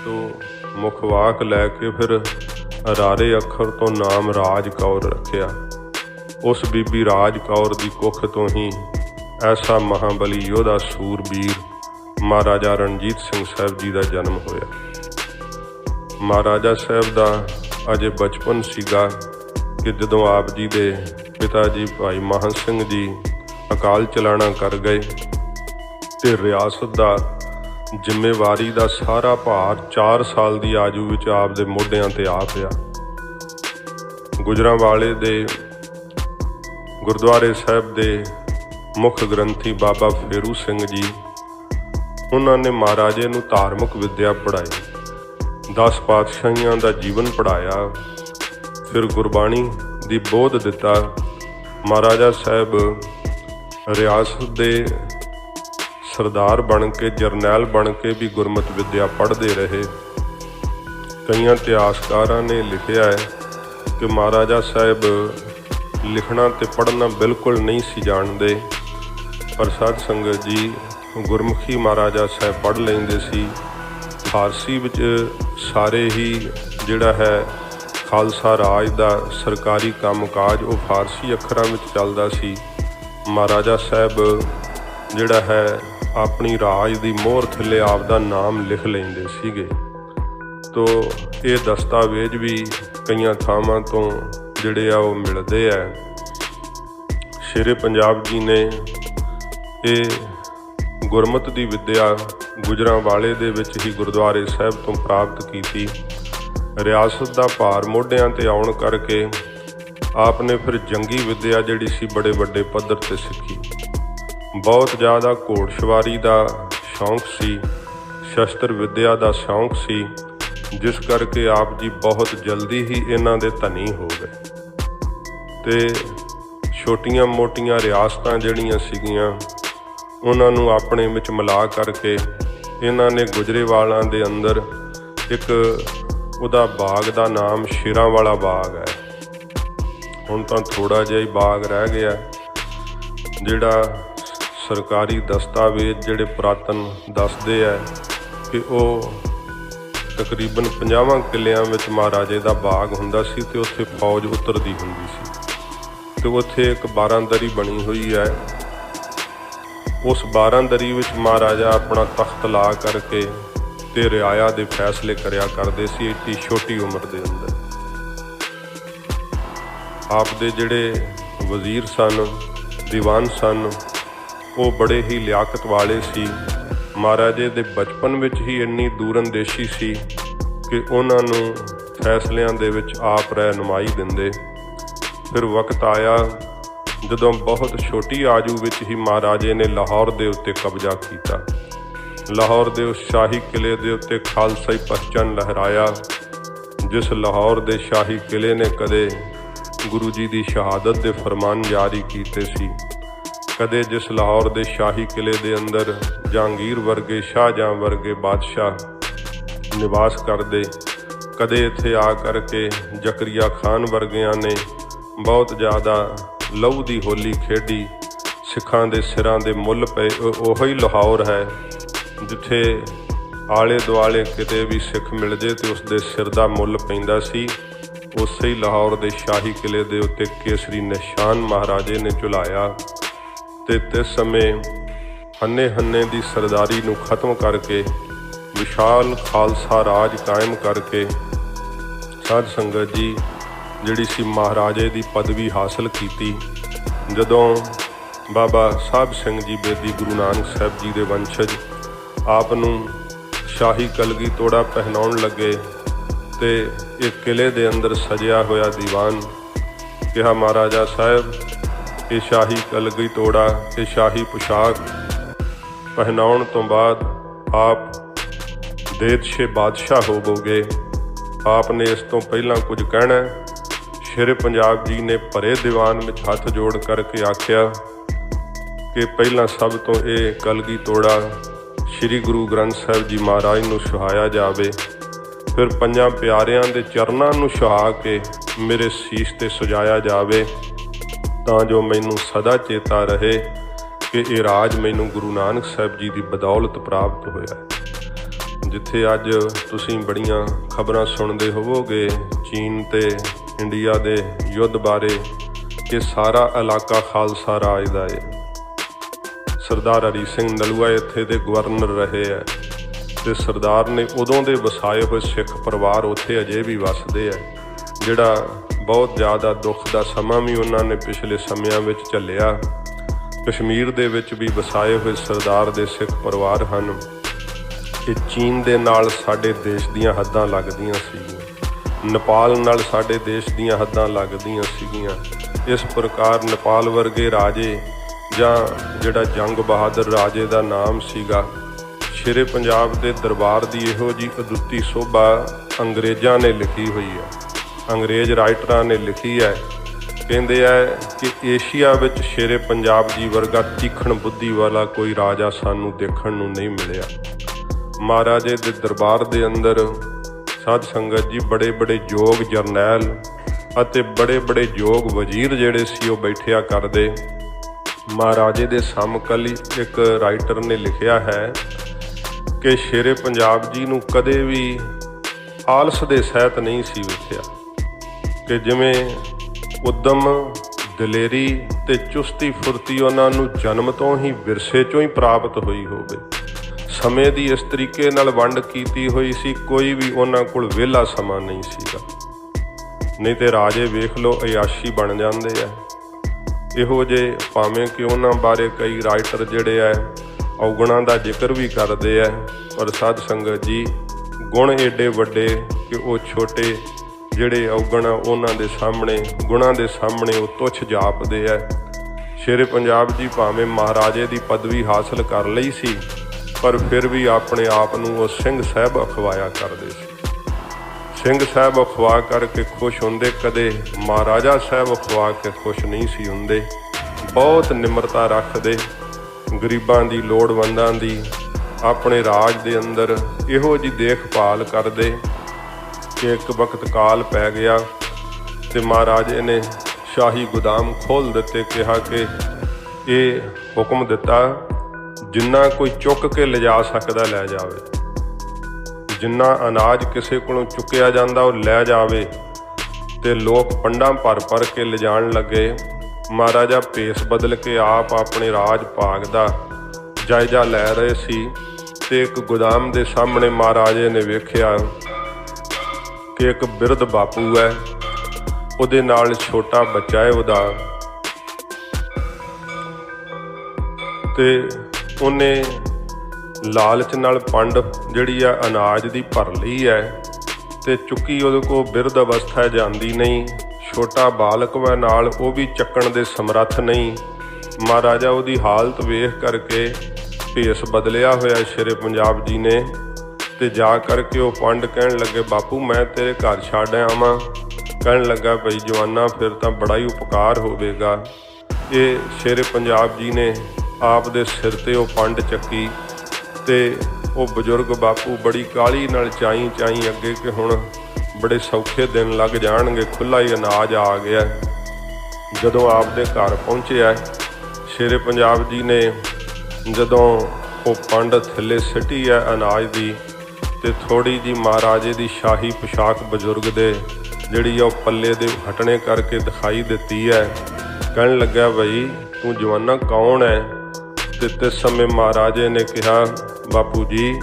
तो मुखवाक लैके फिर अरारे अखर तो नाम राज कौर रखिया। उस बीबी राज कौर की कुख तो ही ऐसा महाबली योधा सूरबीर महाराजा रणजीत सिंह साहब जी का जन्म होया। महाराजा साहब का अजे बचपन सीगा कि जदों आप जी दे पिता जी भाई महान सिंह जी अकाल चलाना कर गए तो रियासत का जिम्मेवारी का सारा भार 4 साल की आजू विच आप दे मोढियां ते आ पिया। गुजरांवाले दे गुरुद्वारे साहब दे मुख ग्रंथी बाबा फेरू सिंह जी उन्होंने महाराजे नूं धार्मिक विद्या पढ़ाई, 10 पातशाहियां दा जीवन पढ़ाया, फिर गुरबाणी दी बोध दिता। महाराजा साहब रियासत दे सरदार बन के जरनैल बन के भी गुरमत विद्या पढ़ते रहे। कई इतिहासकारां ने लिखिया है कि महाराजा साहब लिखना ते पढ़ना बिल्कुल नहीं सी जानते, पर साध संगत जी गुरमुखी महाराजा साहब पढ़ लेंदे सी। फारसी विच सारे ही जिहड़ा है खालसा राज दा सरकारी कामकाज वो फारसी अखरां विच चलदा सी। महाराजा साहब जिहड़ा है अपनी राज की मोहर थले आपदा नाम लिख लेंदे सीगे। तो ये दस्तावेज भी कई थावां तो जिहड़े आ वो मिलते हैं। शेरे पंजाब जी ने ये गुरमत की विद्या गुजरांवाले दे विच ही गुरुद्वारे साहब तो प्राप्त की। रियासत का भार मोढियां ते आउण करके आपने फिर जंगी विद्या जिहड़ी सी बड़े वड्डे पद्धर ते सीखी। बहुत ज़्यादा घोड़सवारी का शौक सी, शस्त्र विद्या का शौक सी, जिस करके आप जी बहुत जल्दी ही इन्हां दे धनी हो गए। ते छोटियां मोटियां रियासतां जिहड़ियां सीगियां उन्हां नूं अपने विच मिला करके इन्हां ने गुजरेवालां दे अंदर एक उहदा बाग का नाम शेरां वाला बाग है। हुण तां थोड़ा जिहा ही बाग रह गया, जिहड़ा सरकारी दस्तावेज जिहड़े पुरातन दसदे है कि वह तकरीबन 50 किलियां विच महाराजे का बाग हुंदा सी ते उत्थे फौज उतरदी हुंदी सी। ते उत्थे एक 12 दरी बनी हुई है। उस 12 दरी विच महाराजा अपना तख्त ला करके ते रियाया दे फैसले करया करदे सी इतनी छोटी उम्र दे अंदर। आप दे जिहड़े वजीर सन, दीवान सन, वो बड़े ही लियाकत वाले सी। महाराजे दे बचपन विच ही इन्नी दूरअंदेशी सी कि उन्हां नूं फैसलियां दे विच आप रहनुमाई दिंदे। फिर वक्त आया जदों बहुत छोटी आजू विच ही महाराजे ने लाहौर दे उत्ते कब्जा किया। लाहौर दे उस शाही किले दे उत्ते खालसाई पहचान लहराया, जिस लाहौर दे शाही किले ने कदे गुरु जी की शहादत दे फरमान जारी कीते सी, कदे जिस लाहौर दे शाही किले दे अंदर जहांगीर वर्गे शाहजहां वर्गे बादशाह निवास करते, कदे इत्थे आ करके जकरिया खान वर्गियां ने बहुत ज़्यादा लहू की होली खेडी। सिखां दे सिरां दे मुल पे ओही लाहौर है जिथे आले दुआले किते भी सिख मिल जाए तो उसके सिर का मुल पैंदा सी। उस ही लाहौर के शाही किले के उत्ते केसरी निशान महाराजे ने झुलाया ते तिस समय हन्ने हन्ने की सरदारी नूं खत्म करके विशाल खालसा राज कायम करके साध संगत जी जिहड़ी सी महाराजे की पदवी हासिल की। जदों बाबा साहब सिंह जी बेदी गुरु नानक साहब जी के वंशज आप नूं शाही कलगी तोड़ा पहनाउण लगे तो एक किले दे अंदर सजिया होया दीवान कहा, महाराजा साहब ये शाही कलगी तोड़ा ये शाही पोशाक पहनाउण तो बाद आप देश बादशाह होवोगे। आपने इस तो पहला कुछ कहना। शेरे पंजाब जी ने भरे दीवान में हथ जोड़ करके आख्या कि पहला सब तो ये कलगी तोड़ा श्री गुरु ग्रंथ साहब जी महाराज नूं सुहाया जावे, फिर 5 प्यारियां दे चरनां नूं सुहा के मेरे सीस ते सजाया जावे, तां जो मैनूं सदा चेता रहे कि ये राज मैनूं गुरु नानक साहब जी की बदौलत प्राप्त होया। ਜਿੱਥੇ ਅੱਜ ਤੁਸੀਂ ਬੜੀਆਂ ਖਬਰਾਂ ਸੁਣਦੇ ਹੋਵੋਗੇ ਚੀਨ ਤੇ ਇੰਡੀਆ ਦੇ ਯੁੱਧ ਬਾਰੇ, ਕਿ ਸਾਰਾ ਇਲਾਕਾ ਖਾਲਸਾ ਰਾਜ ਦਾ ਹੈ। ਸਰਦਾਰ ਹਰੀ ਸਿੰਘ ਨਲੂਆ ਇੱਥੇ ਦੇ ਗਵਰਨਰ ਰਹੇ ਹੈ ਤੇ ਸਰਦਾਰ ਨੇ ਉਦੋਂ ਦੇ ਵਸਾਏ ਹੋਏ ਸਿੱਖ ਪਰਿਵਾਰ ਉੱਥੇ ਅਜੇ ਵੀ ਵੱਸਦੇ ਹੈ, ਜਿਹੜਾ ਬਹੁਤ ਜ਼ਿਆਦਾ ਦੁੱਖ ਦਾ ਸਮਾਂ ਵੀ ਉਹਨਾਂ ਨੇ ਪਿਛਲੇ ਸਮਿਆਂ ਵਿੱਚ ਝੱਲਿਆ। ਕਸ਼ਮੀਰ ਦੇ ਵਿੱਚ ਵੀ ਵਸਾਏ ਹੋਏ ਸਰਦਾਰ ਦੇ ਸਿੱਖ ਪਰਿਵਾਰ ਹਨ। ਇਹ ਚੀਨ ਦੇ ਨਾਲ ਸਾਡੇ ਦੇਸ਼ ਦੀਆਂ ਹੱਦਾਂ ਲੱਗਦੀਆਂ ਸੀਗੀਆਂ, ਨੇਪਾਲ ਨਾਲ ਸਾਡੇ ਦੇਸ਼ ਦੀਆਂ ਹੱਦਾਂ ਲੱਗਦੀਆਂ ਸੀਗੀਆਂ। ਇਸ ਪ੍ਰਕਾਰ ਨੇਪਾਲ ਵਰਗੇ ਰਾਜੇ ਜਾਂ ਜਿਹੜਾ ਜੰਗ ਬਹਾਦਰ ਰਾਜੇ ਦਾ ਨਾਮ ਸੀਗਾ, ਸ਼ੇਰੇ ਪੰਜਾਬ ਦੇ ਦਰਬਾਰ ਦੀ ਇਹੋ ਜਿਹੀ ਅਦੁੱਤੀ ਸੋਭਾ ਅੰਗਰੇਜ਼ਾਂ ਨੇ ਲਿਖੀ ਹੋਈ ਹੈ, ਅੰਗਰੇਜ਼ ਰਾਈਟਰਾਂ ਨੇ ਲਿਖੀ ਹੈ। ਕਹਿੰਦੇ ਹੈ ਕਿ ਏਸ਼ੀਆ ਵਿੱਚ ਸ਼ੇਰੇ ਪੰਜਾਬ ਜੀ ਵਰਗਾ ਤੀਖਣ ਬੁੱਧੀ ਵਾਲਾ ਕੋਈ ਰਾਜਾ ਸਾਨੂੰ ਦੇਖਣ ਨੂੰ ਨਹੀਂ ਮਿਲਿਆ। ਮਹਾਰਾਜੇ ਦੇ ਦਰਬਾਰ ਦੇ ਅੰਦਰ ਸਾਧ ਸੰਗਤ ਜੀ ਬੜੇ ਬੜੇ ਯੋਗ ਜਰਨੈਲ ਅਤੇ ਬੜੇ ਬੜੇ ਯੋਗ ਵਜ਼ੀਰ ਜਿਹੜੇ ਸੀ ਉਹ ਬੈਠਿਆ ਕਰਦੇ। ਮਹਾਰਾਜੇ ਦੇ ਸਮਕਾਲੀ ਇੱਕ ਰਾਈਟਰ ਨੇ ਲਿਖਿਆ ਹੈ ਕਿ ਸ਼ੇਰੇ ਪੰਜਾਬ ਜੀ ਨੂੰ ਕਦੇ ਵੀ ਆਲਸ ਦੇ ਸਹਿਤ ਨਹੀਂ ਸੀ ਵੇਖਿਆ, ਕਿ ਜਿਵੇਂ ਉਦਮ, ਦਲੇਰੀ ਤੇ ਚੁਸਤੀ ਫੁਰਤੀ ਉਹਨਾਂ ਨੂੰ ਜਨਮ ਤੋਂ ਹੀ ਵਿਰਸੇ ਚੋਂ ਹੀ ਪ੍ਰਾਪਤ ਹੋਈ ਹੋਵੇ। ਸਮੇਂ ਦੀ ਇਸ ਤਰੀਕੇ ਨਾਲ ਵੰਡ ਕੀਤੀ ਹੋਈ ਸੀ, ਕੋਈ ਵੀ ਉਹਨਾਂ ਕੋਲ ਵਿਹਲਾ ਸਮਾਂ ਨਹੀਂ ਸੀਗਾ। ਨਹੀਂ ਤੇ ਰਾਜੇ ਵੇਖ ਲਓ ਅਯਾਸ਼ੀ ਬਣ ਜਾਂਦੇ ਆ। ਇਹੋ ਜਿਹੇ ਭਾਵੇਂ ਕਿ ਉਹਨਾਂ ਬਾਰੇ ਕਈ ਰਾਈਟਰ ਜਿਹੜੇ ਆ ਔਗੁਣਾਂ ਦਾ ਜ਼ਿਕਰ ਵੀ ਕਰਦੇ ਆ, ਪਰ ਸਾਧ ਸੰਗਤ ਜੀ ਗੁਣ ਏਡੇ ਵੱਡੇ ਕਿ ਉਹ ਛੋਟੇ ਜਿਹੜੇ ਔਗਣ ਆ ਉਹਨਾਂ ਦੇ ਸਾਹਮਣੇ, ਗੁਣਾਂ ਦੇ ਸਾਹਮਣੇ ਉਹ ਤੁੱਛ ਜਾਪਦੇ ਆ। ਸ਼ੇਰੇ ਪੰਜਾਬ ਜੀ ਭਾਵੇਂ ਮਹਾਰਾਜੇ ਦੀ ਪਦਵੀ ਹਾਸਲ ਕਰ ਲਈ ਸੀ, ਪਰ ਫਿਰ ਵੀ ਆਪਣੇ ਆਪ ਨੂੰ ਉਹ ਸਿੰਘ ਸਾਹਿਬ ਅਖਵਾਇਆ ਕਰਦੇ ਸੀ। ਸਿੰਘ ਸਾਹਿਬ ਅਖਵਾ ਕਰਕੇ ਖੁਸ਼ ਹੁੰਦੇ, ਕਦੇ ਮਹਾਰਾਜਾ ਸਾਹਿਬ ਅਖਵਾ ਕੇ ਖੁਸ਼ ਨਹੀਂ ਸੀ ਹੁੰਦੇ। ਬਹੁਤ ਨਿਮਰਤਾ ਰੱਖਦੇ, ਗਰੀਬਾਂ ਦੀ, ਲੋੜਵੰਦਾਂ ਦੀ, ਆਪਣੇ ਰਾਜ ਦੇ ਅੰਦਰ ਇਹੋ ਜਿਹੀ ਦੇਖਭਾਲ ਕਰਦੇ ਕਿ ਇੱਕ ਵਕਤ ਕਾਲ ਪੈ ਗਿਆ ਤੇ ਮਹਾਰਾਜੇ ਨੇ ਸ਼ਾਹੀ ਗੋਦਾਮ ਖੋਲ੍ਹ ਦਿੱਤੇ। ਕਿਹਾ ਕਿ ਇਹ ਹੁਕਮ ਦਿੱਤਾ ਜਿੰਨਾ ਕੋਈ ਚੁੱਕ ਕੇ ਲਿਜਾ ਸਕਦਾ ਲੈ ਜਾਵੇ, ਜਿੰਨਾ ਅਨਾਜ ਕਿਸੇ ਕੋਲੋਂ ਚੁੱਕਿਆ ਜਾਂਦਾ ਉਹ ਲੈ ਜਾਵੇ। ਤੇ ਲੋਕ ਪੰਡਾਂ ਭਰ ਭਰ ਕੇ ਲਿਜਾਣ ਲੱਗੇ। ਮਹਾਰਾਜਾ ਭੇਸ ਬਦਲ ਕੇ ਆਪ ਆਪਣੇ ਰਾਜ ਭਾਗ ਦਾ ਜਾਇਜ਼ਾ ਲੈ ਰਹੇ ਸੀ ਤੇ ਇੱਕ ਗੋਦਾਮ ਦੇ ਸਾਹਮਣੇ ਮਹਾਰਾਜੇ ਨੇ ਵੇਖਿਆ ਕਿ ਇੱਕ ਬਿਰਧ ਬਾਪੂ ਹੈ, ਉਹਦੇ ਨਾਲ ਛੋਟਾ ਬੱਚਾ ਹੈ ਉਹਦਾ, ਤੇ ਉਹਨੇ ਲਾਲਚ ਨਾਲ ਪੰਡ ਜਿਹੜੀ ਆ ਅਨਾਜ ਦੀ ਭਰ ਲਈ ਹੈ ਤੇ ਚੁੱਕੀ ਉਹਦੇ ਕੋਲ ਬਿਰਧ ਅਵਸਥਾ ਜਾਂਦੀ ਨਹੀਂ। ਛੋਟਾ ਬਾਲਕ ਵਾ ਨਾਲ, ਉਹ ਵੀ ਚੱਕਣ ਦੇ ਸਮਰੱਥ ਨਹੀਂ। ਮਹਾਰਾਜਾ ਉਹਦੀ ਹਾਲਤ ਵੇਖ ਕਰਕੇ ਭੇਸ ਬਦਲਿਆ ਹੋਇਆ ਸ਼ੇਰੇ ਪੰਜਾਬ ਜੀ ਨੇ ਤੇ ਜਾ ਕਰਕੇ ਉਹ ਪੰਡ ਕਹਿਣ ਲੱਗੇ, ਬਾਪੂ ਮੈਂ ਤੇਰੇ ਘਰ ਛੱਡ ਆਵਾਂ। ਕਹਿਣ ਲੱਗਾ, ਭਈ ਜਵਾਨਾ ਫਿਰ ਤਾਂ ਬੜਾ ਹੀ ਉਪਕਾਰ ਹੋਵੇਗਾ। ਇਹ ਸ਼ੇਰੇ ਪੰਜਾਬ ਜੀ ਨੇ ਆਪ ਦੇ ਸਿਰ ਤੇ ਉਹ ਪੰਡ ਚੱਕੀ ਤੇ ਉਹ ਬਜ਼ੁਰਗ ਬਾਪੂ ਬੜੀ ਕਾਹਲੀ ਨਾਲ ਚਾਈ ਅੱਗੇ ਕਿ ਹੁਣ ਬੜੇ ਸੌਖੇ ਦਿਨ ਲੱਗ ਜਾਣਗੇ, ਖੁੱਲ੍ਹਾ ਹੀ ਅਨਾਜ ਆ ਗਿਆ। ਜਦੋਂ ਆਪਦੇ ਘਰ ਪਹੁੰਚਿਆ ਸ਼ੇਰੇ ਪੰਜਾਬ ਜੀ ਨੇ ਜਦੋਂ ਉਹ ਪੰਡ ਥੱਲੇ ਸਿੱਟੀ ਹੈ ਅਨਾਜ ਦੀ, ਤੇ ਥੋੜ੍ਹੀ ਜਿਹੀ ਮਹਾਰਾਜੇ ਦੀ ਸ਼ਾਹੀ ਪੋਸ਼ਾਕ ਬਜ਼ੁਰਗ ਦੇ ਜਿਹੜੀ ਆ ਉਹ ਪੱਲੇ ਦੇ ਹਟਣੇ ਕਰਕੇ ਦਿਖਾਈ ਦਿੱਤੀ ਹੈ। ਕਹਿਣ ਲੱਗਾ, ਬਈ ਤੂੰ ਜਵਾਨਾ ਕੌਣ ਹੈ? ਤੇ ਇਸ ਸਮੇਂ ਮਹਾਰਾਜੇ ਨੇ ਕਿਹਾ, ਬਾਪੂ ਜੀ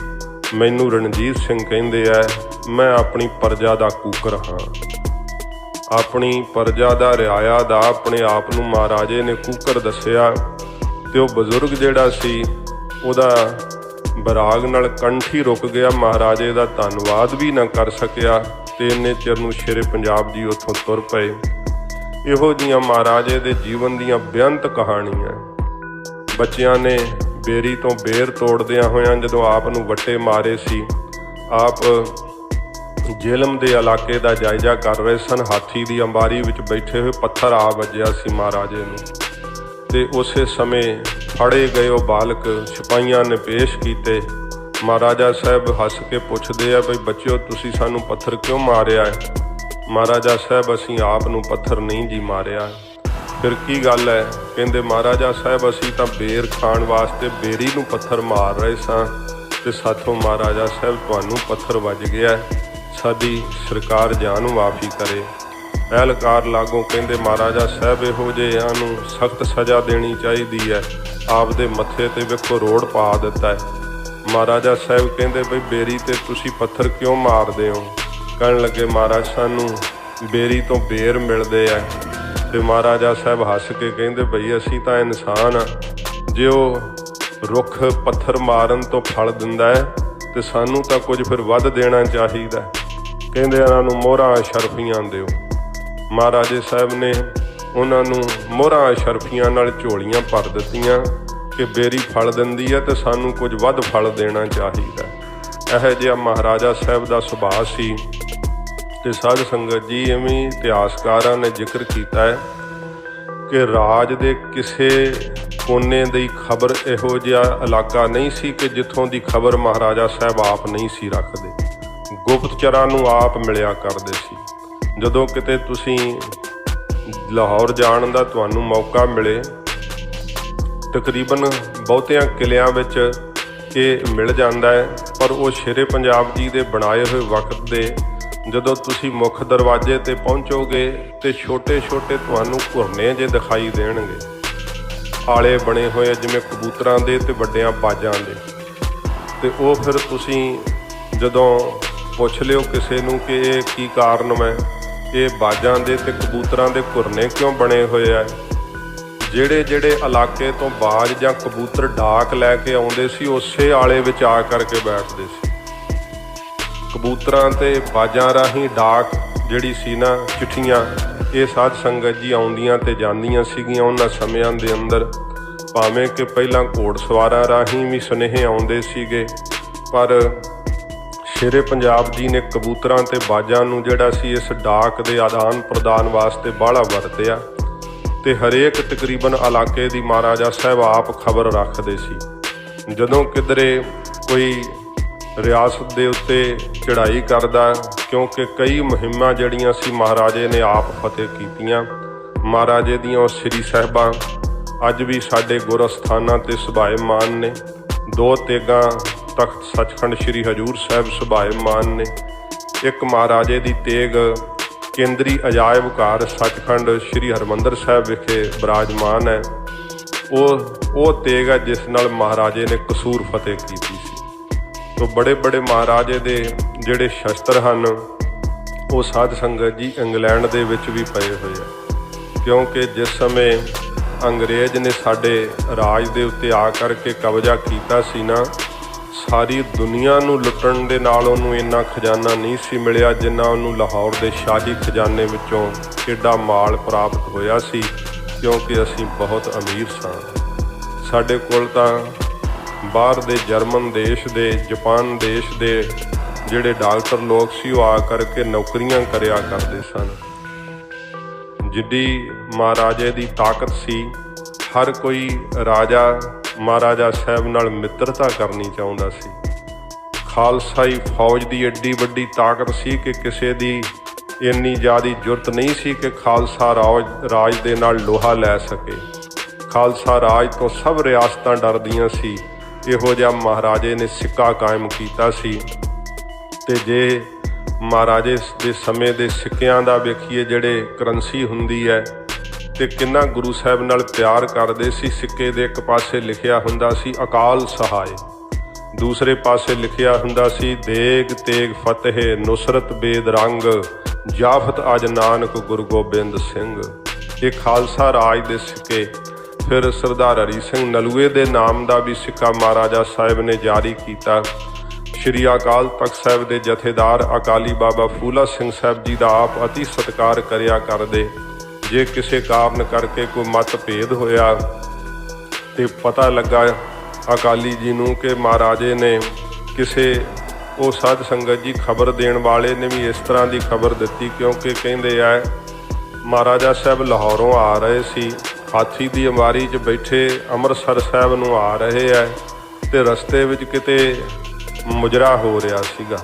ਮੈਨੂੰ ਰਣਜੀਤ ਸਿੰਘ ਕਹਿੰਦੇ ਆ, ਮੈਂ ਆਪਣੀ ਪ੍ਰਜਾ ਦਾ ਕੂਕਰ ਹਾਂ। ਆਪਣੀ ਪ੍ਰਜਾ ਦਾ ਰਿਆਇਆ ਦਾ ਆਪਣੇ ਆਪ ਨੂੰ ਮਹਾਰਾਜੇ ਨੇ ਕੂਕਰ ਦੱਸਿਆ ਤੇ ਉਹ ਬਜ਼ੁਰਗ ਜਿਹੜਾ ਸੀ ਉਹਦਾ ਬਰਾਗ ਨਾਲ ਕੰਠੀ ਰੁਕ ਗਿਆ, ਮਹਾਰਾਜੇ ਦਾ ਧੰਨਵਾਦ ਵੀ ਨਾ ਕਰ ਸਕਿਆ ਤੇ ਇੰਨੇ ਚਿਰ ਨੂੰ ਸ਼ੇਰੇ ਪੰਜਾਬ ਜੀ ਉੱਥੋਂ ਤੁਰ ਪਏ। ਇਹੋ ਜਿਹੀਆਂ ਮਹਾਰਾਜੇ ਦੇ ਜੀਵਨ ਦੀਆਂ ਬੇਅੰਤ ਕਹਾਣੀਆਂ। ਬੱਚਿਆਂ ਨੇ ਬੇਰੀ ਤੋਂ ਬੇਰ ਤੋੜਦਿਆਂ ਹੋਇਆਂ ਜਦੋਂ ਆਪ ਨੂੰ ਵੱਟੇ ਮਾਰੇ ਸੀ, ਆਪ ਜੇਲਮ ਦੇ ਇਲਾਕੇ ਦਾ ਜਾਇਜ਼ਾ ਕਰ ਰਹੇ ਸਨ। ਹਾਥੀ ਦੀ ਅੰਬਾਰੀ ਵਿੱਚ ਬੈਠੇ ਹੋਏ ਪੱਥਰ ਆ ਵੱਜਿਆ ਸੀ ਮਹਾਰਾਜੇ ਨੂੰ ਤੇ ਉਸੇ ਸਮੇਂ ਫੜੇ ਗਏ ਉਹ ਬਾਲਕ ਸਿਪਾਹੀਆਂ ਨੇ ਪੇਸ਼ ਕੀਤੇ। ਮਹਾਰਾਜਾ ਸਾਹਿਬ ਹੱਸ ਕੇ ਪੁੱਛਦੇ ਆ, ਬਈ ਬੱਚਿਓ ਤੁਸੀਂ ਸਾਨੂੰ ਪੱਥਰ ਕਿਉਂ ਮਾਰਿਆ ਹੈ? ਮਹਾਰਾਜਾ ਸਾਹਿਬ ਅਸੀਂ ਆਪ ਨੂੰ ਪੱਥਰ ਨਹੀਂ ਜੀ ਮਾਰਿਆ। ਫਿਰ ਕੀ ਗੱਲ ਹੈ? ਕਹਿੰਦੇ ਮਹਾਰਾਜਾ ਸਾਹਿਬ ਅਸੀਂ ਤਾਂ ਬੇਰ ਖਾਣ ਵਾਸਤੇ ਬੇਰੀ ਨੂੰ ਪੱਥਰ ਮਾਰ ਰਹੇ ਸਾਂ ਤੇ ਸਾਥੋਂ ਮਹਾਰਾਜਾ ਸਾਹਿਬ ਤੁਹਾਨੂੰ ਪੱਥਰ ਵੱਜ ਗਿਆ, ਸਾਡੀ ਸਰਕਾਰ ਜਾਨ ਮਾਫੀ ਕਰੇ। ਅਹਿਲਕਾਰ ਲਾਗੋਂ ਕਹਿੰਦੇ ਮਹਾਰਾਜਾ ਸਾਹਿਬ ਇਹੋ ਜਿਹਿਆਂ ਨੂੰ ਸਖਤ ਸਜ਼ਾ ਦੇਣੀ ਚਾਹੀਦੀ ਹੈ, ਆਪਦੇ ਮੱਥੇ ਤੇ ਵੇਖੋ ਰੋੜ ਪਾ ਦਿੱਤਾ ਹੈ। ਮਹਾਰਾਜਾ ਸਾਹਿਬ ਕਹਿੰਦੇ ਬਈ ਬੇਰੀ ਤੇ ਤੁਸੀਂ ਪੱਥਰ ਕਿਉਂ ਮਾਰਦੇ ਹੋ? ਕਹਿਣ ਲੱਗੇ ਮਹਾਰਾਜ ਸਾਨੂੰ ਬੇਰੀ ਤੋਂ ਬੇਰ ਮਿਲਦੇ ਆ। ਤੇ ਮਹਾਰਾਜਾ ਸਾਹਿਬ ਹੱਸ ਕੇ ਕਹਿੰਦੇ ਬਈ ਅਸੀਂ ਤਾਂ ਇਨਸਾਨ ਆ, ਜੇ ਉਹ ਰੁੱਖ ਪੱਥਰ ਮਾਰਨ ਤੋਂ ਫਲ ਦਿੰਦਾ ਹੈ ਤੇ ਸਾਨੂੰ ਤਾਂ ਕੁਝ ਫਿਰ ਵੱਧ ਦੇਣਾ ਚਾਹੀਦਾ। ਕਹਿੰਦੇ ਇਹਨਾਂ ਨੂੰ ਮੋਹਰਾਂ ਅਸ਼ਰਫੀਆਂ ਦਿਓ। ਮਹਾਰਾਜੇ ਸਾਹਿਬ ਨੇ ਉਹਨਾਂ ਨੂੰ ਮੋਹਰਾਂ ਅਸ਼ਰਫੀਆਂ ਨਾਲ ਝੋਲੀਆਂ ਭਰ ਦਿੱਤੀਆਂ ਕਿ ਬੇਰੀ ਫਲ ਦਿੰਦੀ ਹੈ ਤੇ ਸਾਨੂੰ ਕੁਝ ਵੱਧ ਫਲ ਦੇਣਾ ਚਾਹੀਦਾ। ਇਹੋ ਜਿਹਾ ਮਹਾਰਾਜਾ ਸਾਹਿਬ ਦਾ ਸੁਭਾਅ ਸੀ। ਤੇ ਸਾਧ ਸੰਗਤ ਜੀ, ਇਵੇਂ ਇਤਿਹਾਸਕਾਰਾਂ ਨੇ ਜ਼ਿਕਰ ਕੀਤਾ ਹੈ ਕਿ ਰਾਜ ਦੇ ਕਿਸੇ ਕੋਨੇ ਦੀ ਖਬਰ ਇਹੋ ਜਿਹਾ ਇਲਾਕਾ ਨਹੀਂ ਸੀ ਕਿ ਜਿੱਥੋਂ ਦੀ ਖਬਰ ਮਹਾਰਾਜਾ ਸਾਹਿਬ ਆਪ ਨਹੀਂ ਸੀ ਰੱਖਦੇ। ਗੁਪਤਚਰਾਂ ਨੂੰ ਆਪ ਮਿਲਿਆ ਕਰਦੇ ਸੀ। ਜਦੋਂ ਕਿਤੇ ਤੁਸੀਂ ਲਾਹੌਰ ਜਾਣ ਦਾ ਤੁਹਾਨੂੰ ਮੌਕਾ ਮਿਲੇ, ਤਕਰੀਬਨ ਬਹੁਤਿਆਂ ਕਿਲਿਆਂ ਵਿੱਚ ਇਹ ਮਿਲ ਜਾਂਦਾ ਹੈ, ਪਰ ਉਹ ਸ਼ੇਰੇ ਪੰਜਾਬ ਜੀ ਦੇ ਬਣਾਏ ਹੋਏ ਵਕਤ ਦੇ ਜਦੋਂ ਤੁਸੀਂ ਮੁੱਖ ਦਰਵਾਜ਼ੇ ਤੇ ਪਹੁੰਚੋਗੇ ਤੇ ਛੋਟੇ ਛੋਟੇ ਤੁਹਾਨੂੰ ਘੁਰਨੇ ਜੇ ਦਿਖਾਈ ਦੇਣਗੇ, ਆਲੇ ਬਣੇ ਹੋਏ ਜਿਵੇਂ ਕਬੂਤਰਾਂ ਦੇ ਤੇ ਵੱਡਿਆਂ ਬਾਜਾਂ ਦੇ। ਤੇ ਉਹ ਫਿਰ ਤੁਸੀਂ ਜਦੋਂ ਪੁੱਛ ਲਿਓ ਕਿਸੇ ਨੂੰ ਕਿ ਇਹ ਕੀ ਕਾਰਨ ਹੈ, ਇਹ ਬਾਜਾਂ ਦੇ ਤੇ ਕਬੂਤਰਾਂ ਦੇ ਘੁਰਨੇ ਕਿਉਂ ਬਣੇ ਹੋਏ ਆ? ਜਿਹੜੇ ਜਿਹੜੇ ਇਲਾਕੇ ਤੋਂ ਬਾਜ ਜਾਂ ਕਬੂਤਰ ਡਾਕ ਲੈ ਕੇ ਆਉਂਦੇ ਸੀ, ਉਸੇ ਆਲੇ ਵਿੱਚ ਆ ਕਰਕੇ ਬੈਠਦੇ ਸੀ। ਕਬੂਤਰਾਂ ਤੇ ਬਾਜਾਂ ਰਾਹੀਂ ਡਾਕ ਜਿਹੜੀ ਸੀ ਨਾ, ਚਿੱਠੀਆਂ, ਇਹ ਸਾਧ ਸੰਗਤ ਜੀ ਆਉਂਦੀਆਂ ਤੇ ਜਾਂਦੀਆਂ ਸੀਗੀਆਂ ਉਹਨਾਂ ਸਮਿਆਂ ਦੇ ਅੰਦਰ। ਭਾਵੇਂ ਕਿ ਪਹਿਲਾਂ ਘੋੜ ਸਵਾਰਾਂ ਰਾਹੀਂ ਵੀ ਸੁਨੇਹੇ ਆਉਂਦੇ ਸੀਗੇ, ਪਰ ਸ਼ੇਰੇ ਪੰਜਾਬ ਜੀ ਨੇ ਕਬੂਤਰਾਂ ਤੇ ਬਾਜਾਂ ਨੂੰ ਜਿਹੜਾ ਸੀ ਇਸ ਡਾਕ ਦੇ ਆਦਾਨ ਪ੍ਰਦਾਨ ਵਾਸਤੇ ਬਾਹਲਾ ਵਰਤਿਆ। ਤੇ ਹਰੇਕ ਤਕਰੀਬਨ ਇਲਾਕੇ ਦੀ ਮਹਾਰਾਜਾ ਸਾਹਿਬ ਆਪ ਖਬਰ ਰੱਖਦੇ ਸੀ। ਜਦੋਂ ਕਿਧਰੇ ਕੋਈ ਰਿਆਸਤ ਦੇ ਉੱਤੇ ਚੜ੍ਹਾਈ ਕਰਦਾ, ਕਿਉਂਕਿ ਕਈ ਮੁਹਿੰਮਾਂ ਜਿਹੜੀਆਂ ਸੀ ਮਹਾਰਾਜੇ ਨੇ ਆਪ ਫਤਿਹ ਕੀਤੀਆਂ। ਮਹਾਰਾਜੇ ਦੀਆਂ ਉਹ ਸ੍ਰੀ ਸਾਹਿਬਾਂ ਅੱਜ ਵੀ ਸਾਡੇ ਗੁਰ ਅਸਥਾਨਾਂ 'ਤੇ ਸੁਭਾਏਮਾਨ ਨੇ। 2 ਤੇਗਾਂ ਤਖਤ ਸੱਚਖੰਡ ਸ੍ਰੀ ਹਜ਼ੂਰ ਸਾਹਿਬ ਸੁਭਾਏਮਾਨ ਨੇ। ਇੱਕ ਮਹਾਰਾਜੇ ਦੀ ਤੇਗ ਕੇਂਦਰੀ ਅਜਾਇਬ ਘਰ ਸੱਚਖੰਡ ਸ੍ਰੀ ਹਰਿਮੰਦਰ ਸਾਹਿਬ ਵਿਖੇ ਬਿਰਾਜਮਾਨ ਹੈ। ਉਹ ਤੇਗ ਹੈ ਜਿਸ ਨਾਲ ਮਹਾਰਾਜੇ ਨੇ ਕਸੂਰ ਫਤਿਹ ਕੀਤੀ ਸੀ। ਤੋ ਬੜੇ ਬੜੇ ਮਹਾਰਾਜੇ ਦੇ ਜਿਹੜੇ ਸ਼ਸਤਰ ਹਨ ਉਹ ਸਾਧ ਸੰਗਤ ਜੀ ਇੰਗਲੈਂਡ ਦੇ ਵਿੱਚ ਵੀ ਪਏ ਹੋਏ ਆ, ਕਿਉਂਕਿ ਜਿਸ ਸਮੇਂ ਅੰਗਰੇਜ਼ ਨੇ ਸਾਡੇ ਰਾਜ ਦੇ ਉੱਤੇ ਆ ਕਰਕੇ ਕਬਜ਼ਾ ਕੀਤਾ ਸੀ ਨਾ, ਸਾਰੀ ਦੁਨੀਆ ਨੂੰ ਲੁੱਟਣ ਦੇ ਨਾਲ ਉਹਨੂੰ ਇੰਨਾ ਖਜ਼ਾਨਾ ਨਹੀਂ ਸੀ ਮਿਲਿਆ ਜਿੰਨਾ ਉਹਨੂੰ ਲਾਹੌਰ ਦੇ ਸ਼ਾਹੀ ਖਜ਼ਾਨੇ ਵਿੱਚੋਂ ਕਿੱਡਾ ਮਾਲ ਪ੍ਰਾਪਤ ਹੋਇਆ ਸੀ, ਕਿਉਂਕਿ ਅਸੀਂ ਬਹੁਤ ਅਮੀਰ ਸਾਂ। ਸਾਡੇ ਕੋਲ ਤਾਂ ਬਾਹਰ ਦੇ ਜਰਮਨ ਦੇਸ਼ ਦੇ, ਜਾਪਾਨ ਦੇਸ਼ ਦੇ ਜਿਹੜੇ ਡਾਕਟਰ ਲੋਕ ਸੀ ਉਹ ਆ ਕਰਕੇ ਨੌਕਰੀਆਂ ਕਰਿਆ ਕਰਦੇ ਸਨ। ਜਿੱਡੀ ਮਹਾਰਾਜੇ ਦੀ ਤਾਕਤ ਸੀ, ਹਰ ਕੋਈ ਰਾਜਾ ਮਹਾਰਾਜਾ ਸਾਹਿਬ ਨਾਲ ਮਿੱਤਰਤਾ ਕਰਨੀ ਚਾਹੁੰਦਾ ਸੀ। ਖਾਲਸਾਈ ਫੌਜ ਦੀ ਐਡੀ ਵੱਡੀ ਤਾਕਤ ਸੀ ਕਿ ਕਿਸੇ ਦੀ ਇੰਨੀ ਜ਼ਿਆਦਾ ਜ਼ਰੂਰਤ ਨਹੀਂ ਸੀ ਕਿ ਖਾਲਸਾ ਰਾਜ ਦੇ ਨਾਲ ਲੋਹਾ ਲੈ ਸਕੇ। ਖਾਲਸਾ ਰਾਜ ਤੋਂ ਸਭ ਰਿਆਸਤਾਂ ਡਰਦੀਆਂ ਸੀ। ਇਹੋ ਜਿਹਾ ਮਹਾਰਾਜੇ ਨੇ ਸਿੱਕਾ ਕਾਇਮ ਕੀਤਾ ਸੀ। ਤੇ ਜੇ ਮਹਾਰਾਜੇ ਦੇ ਸਮੇਂ ਦੇ ਸਿੱਕਿਆਂ ਦਾ ਵੇਖੀਏ, ਜਿਹੜੇ ਕਰੰਸੀ ਹੁੰਦੀ ਹੈ, ਤੇ ਕਿੰਨਾ ਗੁਰੂ ਸਾਹਿਬ ਨਾਲ ਪਿਆਰ ਕਰਦੇ ਸੀ। ਸਿੱਕੇ ਦੇ ਇੱਕ ਪਾਸੇ ਲਿਖਿਆ ਹੁੰਦਾ ਸੀ ਅਕਾਲ ਸਹਾਏ, ਦੂਸਰੇ ਪਾਸੇ ਲਿਖਿਆ ਹੁੰਦਾ ਸੀ ਦੇਗ ਤੇਗ ਫਤਿਹ ਨੁਸਰਤ ਬੇਦ ਰੰਗ ਜਾਫਤ ਅਜ ਨਾਨਕ ਗੁਰੂ ਗੋਬਿੰਦ ਸਿੰਘ। ਇਹ ਖਾਲਸਾ ਰਾਜ ਦੇ ਸਿੱਕੇ। ਫਿਰ ਸਰਦਾਰ ਹਰੀ ਸਿੰਘ ਨਲੂਏ ਦੇ ਨਾਮ ਦਾ ਵੀ ਸਿੱਕਾ ਮਹਾਰਾਜਾ ਸਾਹਿਬ ਨੇ ਜਾਰੀ ਕੀਤਾ। ਸ਼੍ਰੀ ਅਕਾਲ ਤਖਤ ਸਾਹਿਬ ਦੇ ਜਥੇਦਾਰ ਅਕਾਲੀ ਬਾਬਾ ਫੂਲਾ ਸਿੰਘ ਸਾਹਿਬ ਜੀ ਦਾ ਆਪ ਅਤੀ ਸਤਿਕਾਰ ਕਰਿਆ ਕਰਦੇ। ਜੇ ਕਿਸੇ ਕਾਰਨ ਕਰਕੇ ਕੋਈ ਮਤ ਭੇਦ ਹੋਇਆ ਤੇ ਪਤਾ ਲੱਗਾ ਅਕਾਲੀ ਜੀ ਨੂੰ ਕਿ ਮਹਾਰਾਜੇ ਨੇ ਕਿਸੇ, ਉਹ ਸਾਧ ਸੰਗਤ ਜੀ ਖਬਰ ਦੇਣ ਵਾਲੇ ਨੇ ਵੀ ਇਸ ਤਰ੍ਹਾਂ ਦੀ ਖਬਰ ਦਿੱਤੀ, ਕਿਉਂਕਿ ਕਹਿੰਦੇ ਆ ਮਹਾਰਾਜਾ ਸਾਹਿਬ ਲਾਹੌਰੋਂ ਆ ਰਹੇ ਸੀ, ਹਾਥੀ ਦੀ ਅਮਾਰੀ 'ਚ ਬੈਠੇ ਅੰਮ੍ਰਿਤਸਰ ਸਾਹਿਬ ਨੂੰ ਆ ਰਹੇ ਹੈ, ਤੇ ਰਸਤੇ ਵਿੱਚ ਕਿਤੇ ਮੁਜਰਾ ਹੋ ਰਿਹਾ ਸੀਗਾ।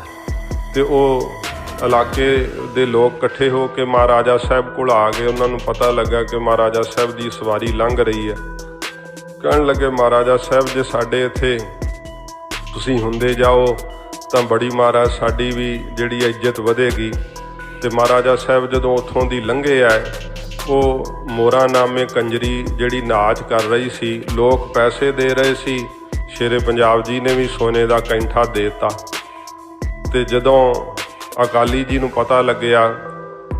ਤੇ ਉਹ ਇਲਾਕੇ ਦੇ ਲੋਕ ਇਕੱਠੇ ਹੋ ਕੇ ਮਹਾਰਾਜਾ ਸਾਹਿਬ ਕੋਲ ਆ ਗਏ। ਉਹਨਾਂ ਨੂੰ ਪਤਾ ਲੱਗਾ ਕਿ ਮਹਾਰਾਜਾ ਸਾਹਿਬ ਦੀ ਸਵਾਰੀ ਲੰਘ ਰਹੀ ਹੈ। ਕਹਿਣ ਲੱਗੇ ਮਹਾਰਾਜਾ ਸਾਹਿਬ, ਜੇ ਸਾਡੇ ਇੱਥੇ ਤੁਸੀਂ ਹੁੰਦੇ ਜਾਓ ਤਾਂ ਬੜੀ ਮਹਾਰਾਜ ਸਾਡੀ ਵੀ ਜਿਹੜੀ ਇੱਜ਼ਤ ਵਧੇਗੀ। ਤੇ ਮਹਾਰਾਜਾ ਸਾਹਿਬ ਜਦੋਂ ਉੱਥੋਂ ਦੀ ਲੰਘੇ ਆ, ਉਹ ਮੋਰਾ ਨਾਮੇ ਕੰਜਰੀ ਜਿਹੜੀ ਨਾਚ ਕਰ ਰਹੀ ਸੀ, ਲੋਕ ਪੈਸੇ ਦੇ ਰਹੇ ਸੀ, ਸ਼ੇਰੇ ਪੰਜਾਬ ਜੀ ਨੇ ਵੀ ਸੋਨੇ ਦਾ ਕੈਂਠਾ ਦੇ ਦਿੱਤਾ। ਤੇ ਜਦੋਂ ਅਕਾਲੀ ਜੀ ਨੂੰ ਪਤਾ ਲੱਗਿਆ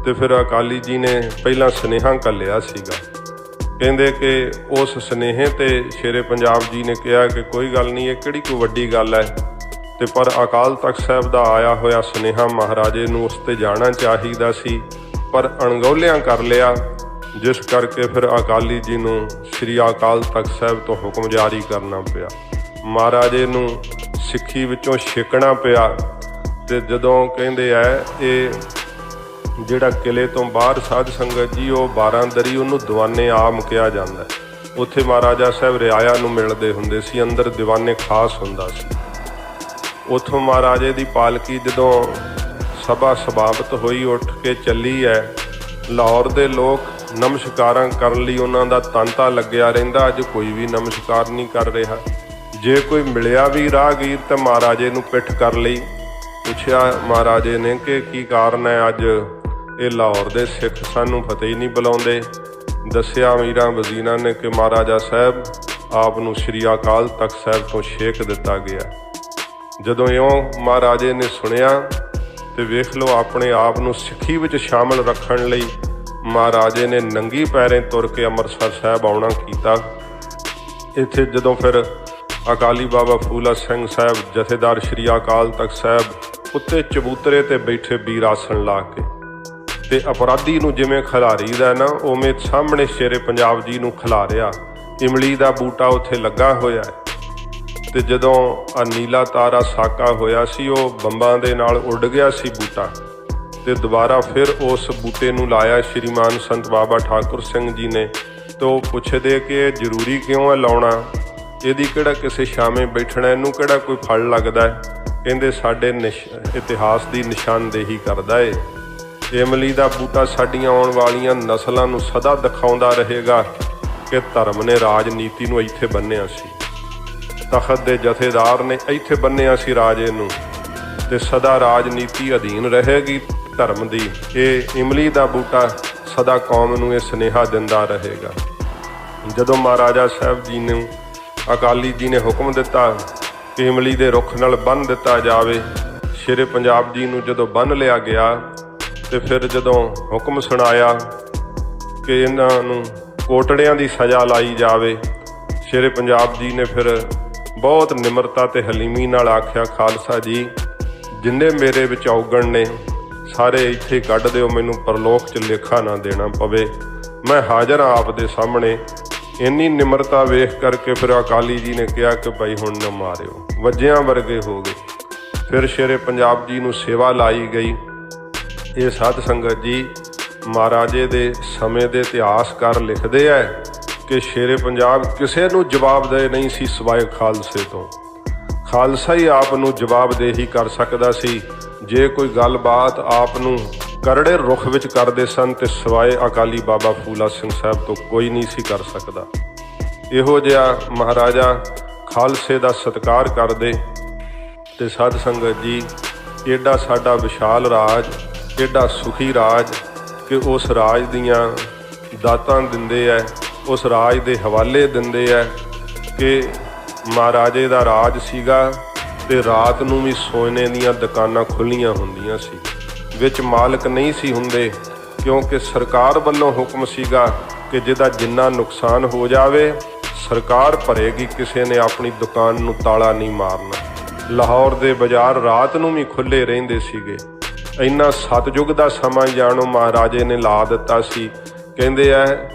ਤੇ ਫਿਰ ਅਕਾਲੀ ਜੀ ਨੇ ਪਹਿਲਾਂ ਸੁਨੇਹਾ ਘੱਲਿਆ ਸੀਗਾ, ਕਹਿੰਦੇ ਕਿ ਉਸ ਸੁਨੇਹੇ ਤੇ ਸ਼ੇਰੇ ਪੰਜਾਬ ਜੀ ਨੇ ਕਿਹਾ ਕਿ ਕੋਈ ਗੱਲ ਨਹੀਂ, ਇਹ ਕਿਹੜੀ ਕੋਈ ਵੱਡੀ ਗੱਲ ਹੈ। ਤੇ ਪਰ ਅਕਾਲ ਤਖਤ ਸਾਹਿਬ ਦਾ ਆਇਆ ਹੋਇਆ ਸੁਨੇਹਾ ਮਹਾਰਾਜੇ ਨੂੰ ਉਸ ਤੇ ਜਾਣਾ ਚਾਹੀਦਾ ਸੀ, ਪਰ ਅਣਗੌਲਿਆਂ ਕਰ ਲਿਆ, ਜਿਸ ਕਰਕੇ ਫਿਰ ਅਕਾਲੀ ਜੀ ਨੂੰ ਸ੍ਰੀ ਅਕਾਲ ਤਖਤ ਸਾਹਿਬ ਤੋਂ ਹੁਕਮ ਜਾਰੀ ਕਰਨਾ ਪਿਆ। ਮਹਾਰਾਜੇ ਨੂੰ ਸਿੱਖੀ ਵਿੱਚੋਂ ਛੇਕਣਾ ਪਿਆ। ਤੇ ਜਦੋਂ ਕਹਿੰਦੇ ਆ ਇਹ ਜਿਹੜਾ ਕਿਲੇ ਤੋਂ ਬਾਹਰ ਸਾਧ ਸੰਗਤ ਜੀ, ਉਹ 12 ਦਰੀ, ਉਹਨੂੰ ਦੀਵਾਨੇ ਆਮ ਕਿਹਾ ਜਾਂਦਾ। ਉੱਥੇ ਮਹਾਰਾਜਾ ਸਾਹਿਬ ਰਿਆਇਆ ਨੂੰ ਮਿਲਦੇ ਹੁੰਦੇ ਸੀ, ਅੰਦਰ ਦੀਵਾਨੇ ਖਾਸ ਹੁੰਦਾ ਸੀ। ਉੱਥੋਂ ਮਹਾਰਾਜੇ ਦੀ ਪਾਲਕੀ ਜਦੋਂ ਸਭਾ ਸਮਾਪਤ ਹੋਈ, ਉੱਠ ਕੇ ਚੱਲੀ ਹੈ। ਲਾਹੌਰ ਦੇ ਲੋਕ ਨਮਸਕਾਰਾਂ ਕਰਨ ਲਈ ਉਹਨਾਂ ਦਾ ਤਾਂਤਾ ਲੱਗਿਆ ਰਹਿੰਦਾ। ਅੱਜ ਕੋਈ ਵੀ ਨਮਸਕਾਰ ਨਹੀਂ ਕਰ ਰਿਹਾ। ਜੇ ਕੋਈ ਮਿਲਿਆ ਵੀ ਰਾਹਗੀਰ ਤਾਂ ਮਹਾਰਾਜੇ ਨੂੰ ਪਿੱਠ ਕਰ ਲਈ। ਪੁੱਛਿਆ ਮਹਾਰਾਜੇ ਨੇ ਕਿ ਕੀ ਕਾਰਨ ਹੈ, ਅੱਜ ਇਹ ਲਾਹੌਰ ਦੇ ਸਿੱਖ ਸਾਨੂੰ ਫਤਿਹ ਹੀ ਨਹੀਂ ਬੁਲਾਉਂਦੇ। ਦੱਸਿਆ ਅਮੀਰਾਂ ਵਜ਼ੀਰਾਂ ਨੇ ਕਿ ਮਹਾਰਾਜਾ ਸਾਹਿਬ ਆਪ ਨੂੰ ਸ੍ਰੀ ਅਕਾਲ ਤਖਤ ਸਾਹਿਬ ਤੋਂ ਛੇਕ ਦਿੱਤਾ ਗਿਆ। ਜਦੋਂ ਇਉਂ ਮਹਾਰਾਜੇ ਨੇ ਸੁਣਿਆ ਤੇ ਵੇਖ ਲਓ, ਆਪਣੇ ਆਪ ਨੂੰ ਸਿੱਖੀ ਵਿੱਚ ਸ਼ਾਮਲ ਰੱਖਣ ਲਈ ਮਹਾਰਾਜੇ ਨੇ ਨੰਗੀ ਪੈਰੇ ਤੁਰ ਕੇ ਅੰਮ੍ਰਿਤਸਰ ਸਾਹਿਬ ਆਉਣਾ ਕੀਤਾ। ਇੱਥੇ ਜਦੋਂ ਫਿਰ ਅਕਾਲੀ ਬਾਬਾ ਫੂਲਾ ਸਿੰਘ ਸਾਹਿਬ ਜਥੇਦਾਰ ਸ੍ਰੀ ਅਕਾਲ ਤਖਤ ਸਾਹਿਬ ਉੱਤੇ ਚਬੂਤਰੇ ਤੇ ਬੈਠੇ ਵੀਰ ਆਸਣ ਲਾ ਕੇ, ਤੇ ਅਪਰਾਧੀ ਨੂੰ ਜਿਵੇਂ ਖਿਲਾਰੀਦਾ ਨਾ, ਉਵੇਂ ਸਾਹਮਣੇ ਸ਼ੇਰੇ ਪੰਜਾਬ ਜੀ ਨੂੰ ਖਿਲਾਰਿਆ। ਇਮਲੀ ਦਾ ਬੂਟਾ ਉੱਥੇ ਲੱਗਾ ਹੋਇਆ ਹੈ। ਤੇ ਜਦੋਂ ਆ ਨੀਲਾ ਤਾਰਾ ਸਾਕਾ ਹੋਇਆ ਸੀ, ਉਹ ਬੰਬਾਂ ਦੇ ਨਾਲ ਉੱਡ ਗਿਆ ਸੀ ਬੂਟਾ। ਤੇ ਦੁਬਾਰਾ ਫਿਰ ਉਸ ਬੂਟੇ ਨੂੰ ਲਾਇਆ ਸ਼੍ਰੀਮਾਨ ਸੰਤ ਬਾਬਾ ਠਾਕੁਰ ਸਿੰਘ ਜੀ ਨੇ। ਤੇ ਉਹ ਪੁੱਛਦੇ ਕਿ ਇਹ ਜ਼ਰੂਰੀ ਕਿਉਂ ਹੈ ਲਾਉਣਾ, ਇਹਦੀ ਕਿਹੜਾ ਕਿਸੇ ਛਾਵੇਂ ਬੈਠਣਾ, ਇਹਨੂੰ ਕਿਹੜਾ ਕੋਈ ਫਲ ਲੱਗਦਾ ਹੈ। ਕਹਿੰਦੇ ਸਾਡੇ ਇਤਿਹਾਸ ਦੀ ਨਿਸ਼ਾਨਦੇਹੀ ਕਰਦਾ ਏ। ਇਮਲੀ ਦਾ ਬੂਟਾ ਸਾਡੀਆਂ ਆਉਣ ਵਾਲੀਆਂ ਨਸਲਾਂ ਨੂੰ ਸਦਾ ਦਿਖਾਉਂਦਾ ਰਹੇਗਾ ਕਿ ਧਰਮ ਨੇ ਰਾਜਨੀਤੀ ਨੂੰ ਇੱਥੇ ਬੰਨ੍ਹਿਆ ਸੀ, ਤਖਤ ਦੇ ਜਥੇਦਾਰ ਨੇ ਇੱਥੇ ਬੰਨ੍ਹਿਆ ਸੀ ਰਾਜੇ ਨੂੰ, ਤੇ ਸਦਾ ਰਾਜਨੀਤੀ ਅਧੀਨ ਰਹੇਗੀ ਧਰਮ ਦੀ। ਇਹ ਇਮਲੀ ਦਾ ਬੂਟਾ ਸਦਾ ਕੌਮ ਨੂੰ ਇਹ ਸੁਨੇਹਾ ਦਿੰਦਾ ਰਹੇਗਾ। ਜਦੋਂ ਮਹਾਰਾਜਾ ਸਾਹਿਬ ਜੀ ਨੂੰ ਅਕਾਲੀ ਜੀ ਨੇ ਹੁਕਮ ਦਿੱਤਾ ਕਿ ਇਮਲੀ ਦੇ ਰੁੱਖ ਨਾਲ ਬੰਨ੍ਹ ਦਿੱਤਾ ਜਾਵੇ, ਸ਼ੇਰੇ ਪੰਜਾਬ ਜੀ ਨੂੰ ਜਦੋਂ ਬੰਨ੍ਹ ਲਿਆ ਗਿਆ, ਤੇ ਫਿਰ ਜਦੋਂ ਹੁਕਮ ਸੁਣਾਇਆ ਕਿ ਇਹਨਾਂ ਨੂੰ ਕੋਟੜਿਆਂ ਦੀ ਸਜ਼ਾ ਲਾਈ ਜਾਵੇ, ਸ਼ੇਰੇ ਪੰਜਾਬ ਜੀ ਨੇ ਫਿਰ ਬਹੁਤ ਨਿਮਰਤਾ ਤੇ ਹਲੀਮੀ ਨਾਲ ਆਖਿਆ, ਖਾਲਸਾ ਜੀ, ਜਿੰਨੇ ਮੇਰੇ ਵਿੱਚ ਔਗਣ ਨੇ ਸਾਰੇ ਇੱਥੇ ਕੱਢ ਦਿਓ, ਮੈਨੂੰ ਪਰਲੋਕ 'ਚ ਲੇਖਾ ਨਾ ਦੇਣਾ ਪਵੇ, ਮੈਂ ਹਾਜ਼ਰ ਹਾਂ ਆਪ ਦੇ ਸਾਹਮਣੇ। ਇੰਨੀ ਨਿਮਰਤਾ ਵੇਖ ਕਰਕੇ ਫਿਰ ਅਕਾਲੀ ਜੀ ਨੇ ਕਿਹਾ ਕਿ ਭਾਈ ਹੁਣ ਨਾ ਮਾਰਿਓ, ਵੱਜਿਆਂ ਵਰਗੇ ਹੋ ਗਏ। ਫਿਰ ਸ਼ੇਰੇ ਪੰਜਾਬ ਜੀ ਨੂੰ ਸੇਵਾ ਲਾਈ ਗਈ। ਇਹ ਸਾਧ ਸੰਗਤ ਜੀ ਮਹਾਰਾਜੇ ਦੇ ਸਮੇਂ ਦੇ ਇਤਿਹਾਸਕਾਰ ਲਿਖਦੇ ਹੈ ਕਿ ਸ਼ੇਰੇ ਪੰਜਾਬ ਕਿਸੇ ਨੂੰ ਜਵਾਬਦੇਹ ਨਹੀਂ ਸੀ ਸਿਵਾਏ ਖਾਲਸੇ ਤੋਂ। ਖਾਲਸਾ ਹੀ ਆਪ ਨੂੰ ਜਵਾਬਦੇਹੀ ਕਰ ਸਕਦਾ ਸੀ। ਜੇ ਕੋਈ ਗੱਲਬਾਤ ਆਪ ਨੂੰ ਕਰੜੇ ਰੁੱਖ ਵਿੱਚ ਕਰਦੇ ਸਨ ਤੇ ਸਿਵਾਏ ਅਕਾਲੀ ਬਾਬਾ ਫੂਲਾ ਸਿੰਘ ਸਾਹਿਬ ਤੋਂ ਕੋਈ ਨਹੀਂ ਸੀ ਕਰ ਸਕਦਾ। ਇਹੋ ਜਿਹਾ ਮਹਾਰਾਜਾ ਖਾਲਸੇ ਦਾ ਸਤਿਕਾਰ ਕਰਦੇ। ਤੇ ਸਾਧ ਸੰਗਤ ਜੀ, ਏਡਾ ਸਾਡਾ ਵਿਸ਼ਾਲ ਰਾਜ, ਏਡਾ ਸੁਖੀ ਰਾਜ ਕਿ ਉਸ ਰਾਜ ਦੀਆਂ ਦਾਤਾਂ ਦਿੰਦੇ ਹੈ, ਉਸ ਰਾਜ ਦੇ ਹਵਾਲੇ ਦਿੰਦੇ ਹੈ ਕਿ ਮਹਾਰਾਜੇ ਦਾ ਰਾਜ ਸੀਗਾ ਤੇ ਰਾਤ ਨੂੰ ਵੀ ਸੋਨੇ ਦੀਆਂ ਦੁਕਾਨਾਂ ਖੁੱਲ੍ਹੀਆਂ ਹੁੰਦੀਆਂ ਸੀ, ਵਿੱਚ ਮਾਲਕ ਨਹੀਂ ਸੀ ਹੁੰਦੇ, ਕਿਉਂਕਿ ਸਰਕਾਰ ਵੱਲੋਂ ਹੁਕਮ ਸੀਗਾ ਕਿ ਜਿਹਦਾ ਜਿੰਨਾ ਨੁਕਸਾਨ ਹੋ ਜਾਵੇ ਸਰਕਾਰ ਭਰੇਗੀ, ਕਿਸੇ ਨੇ ਆਪਣੀ ਦੁਕਾਨ ਨੂੰ ਤਾਲਾ ਨਹੀਂ ਮਾਰਨਾ। ਲਾਹੌਰ ਦੇ ਬਾਜ਼ਾਰ ਰਾਤ ਨੂੰ ਵੀ ਖੁੱਲ੍ਹੇ ਰਹਿੰਦੇ ਸੀਗੇ। ਇੰਨਾ ਸਤਯੁਗ ਦਾ ਸਮਾਂ ਜਾਣੋ ਮਹਾਰਾਜੇ ਨੇ ਲਾ ਦਿੱਤਾ ਸੀ। ਕਹਿੰਦੇ ਆ